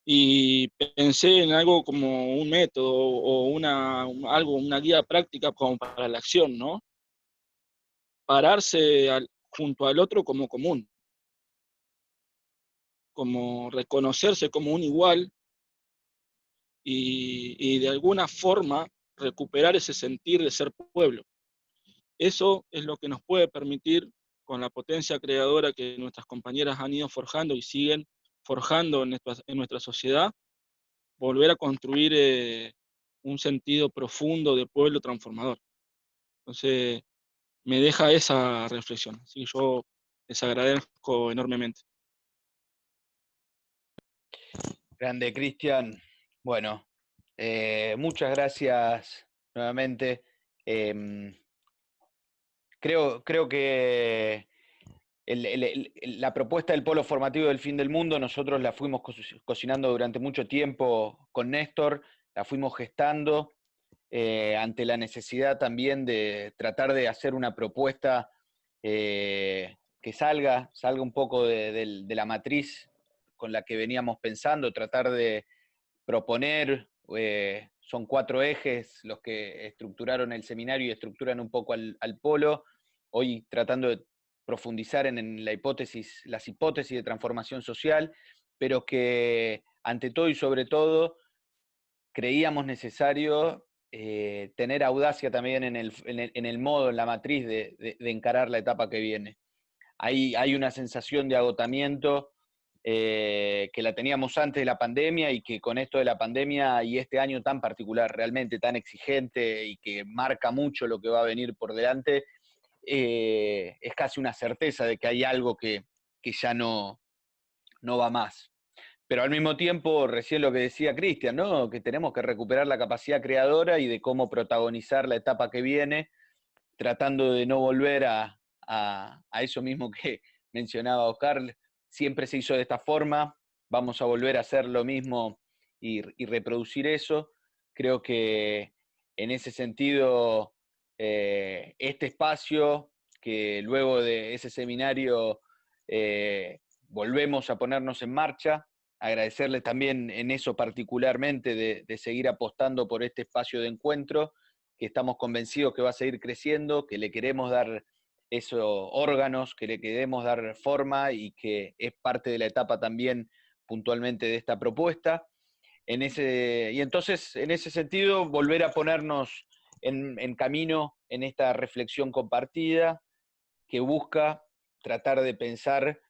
Y pensé en algo como un método o una guía práctica como para la acción, ¿no? Pararse junto al otro como común, como reconocerse como un igual y de alguna forma recuperar ese sentir de ser pueblo. Eso es lo que nos puede permitir, con la potencia creadora que nuestras compañeras han ido forjando y siguen forjando en nuestra sociedad, volver a construir un sentido profundo de pueblo transformador. Entonces, me deja esa reflexión. Así que yo les agradezco enormemente. Grande, Cristian. Bueno, muchas gracias nuevamente. Creo que la propuesta del polo formativo del fin del mundo, nosotros la fuimos cocinando durante mucho tiempo con Néstor, la fuimos gestando ante la necesidad también de tratar de hacer una propuesta que salga un poco de la matriz con la que veníamos pensando, tratar de proponer, son 4 ejes los que estructuraron el seminario y estructuran un poco al polo, hoy tratando de profundizar en las hipótesis de transformación social, pero que ante todo y sobre todo creíamos necesario tener audacia también en el modo, en la matriz de encarar la etapa que viene. Hay una sensación de agotamiento que la teníamos antes de la pandemia y que con esto de la pandemia y este año tan particular, realmente tan exigente y que marca mucho lo que va a venir por delante, es casi una certeza de que hay algo que ya no va más. Pero al mismo tiempo, recién lo que decía Cristian, ¿no? Que tenemos que recuperar la capacidad creadora y de cómo protagonizar la etapa que viene, tratando de no volver a eso mismo que mencionaba Oscar. Siempre se hizo de esta forma, vamos a volver a hacer lo mismo y reproducir eso. Creo que en ese sentido, este espacio, que luego de ese seminario volvemos a ponernos en marcha, agradecerles también en eso particularmente de seguir apostando por este espacio de encuentro, que estamos convencidos que va a seguir creciendo, que le queremos dar esos órganos, que le queremos dar forma y que es parte de la etapa también puntualmente de esta propuesta. Y entonces, en ese sentido, volver a ponernos en camino en esta reflexión compartida que busca tratar de pensar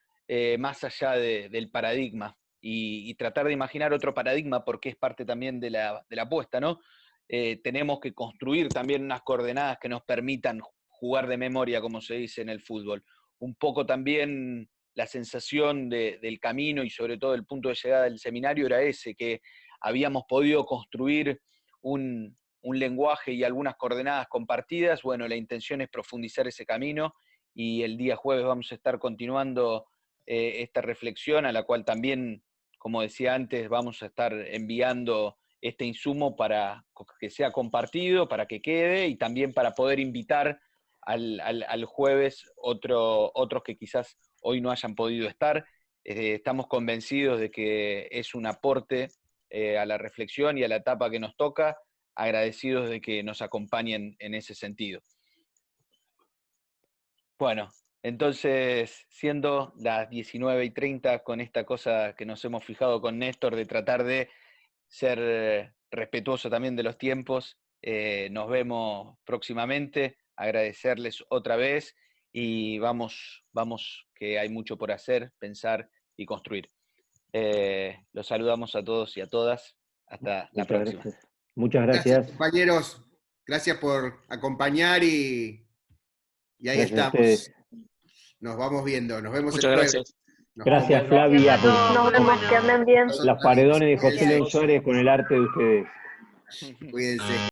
más allá del paradigma y tratar de imaginar otro paradigma, porque es parte también de la apuesta, ¿no? Tenemos que construir también unas coordenadas que nos permitan jugar de memoria, como se dice en el fútbol. Un poco también la sensación del camino y sobre todo el punto de llegada del seminario era ese, que habíamos podido construir un lenguaje y algunas coordenadas compartidas. Bueno, la intención es profundizar ese camino y el día jueves vamos a estar continuando esta reflexión, a la cual también, como decía antes, vamos a estar enviando este insumo para que sea compartido, para que quede y también para poder invitar al jueves otros que quizás hoy no hayan podido estar. Estamos convencidos de que es un aporte a la reflexión y a la etapa que nos toca, agradecidos de que nos acompañen en ese sentido. Bueno, entonces, siendo las 19:30, con esta cosa que nos hemos fijado con Néstor de tratar de ser respetuoso también de los tiempos, nos vemos próximamente, agradecerles otra vez y vamos que hay mucho por hacer, pensar y construir. Los saludamos a todos y a todas. Hasta la próxima. Gracias. Muchas gracias. Compañeros. Gracias por acompañar y ahí Gracias estamos. Nos vamos viendo. Nos vemos Muchas el jueves. gracias. Gracias, Flavia, por Nos vemos, que anden bien. los paredones de José León Suárez con el arte de ustedes. Cuídense.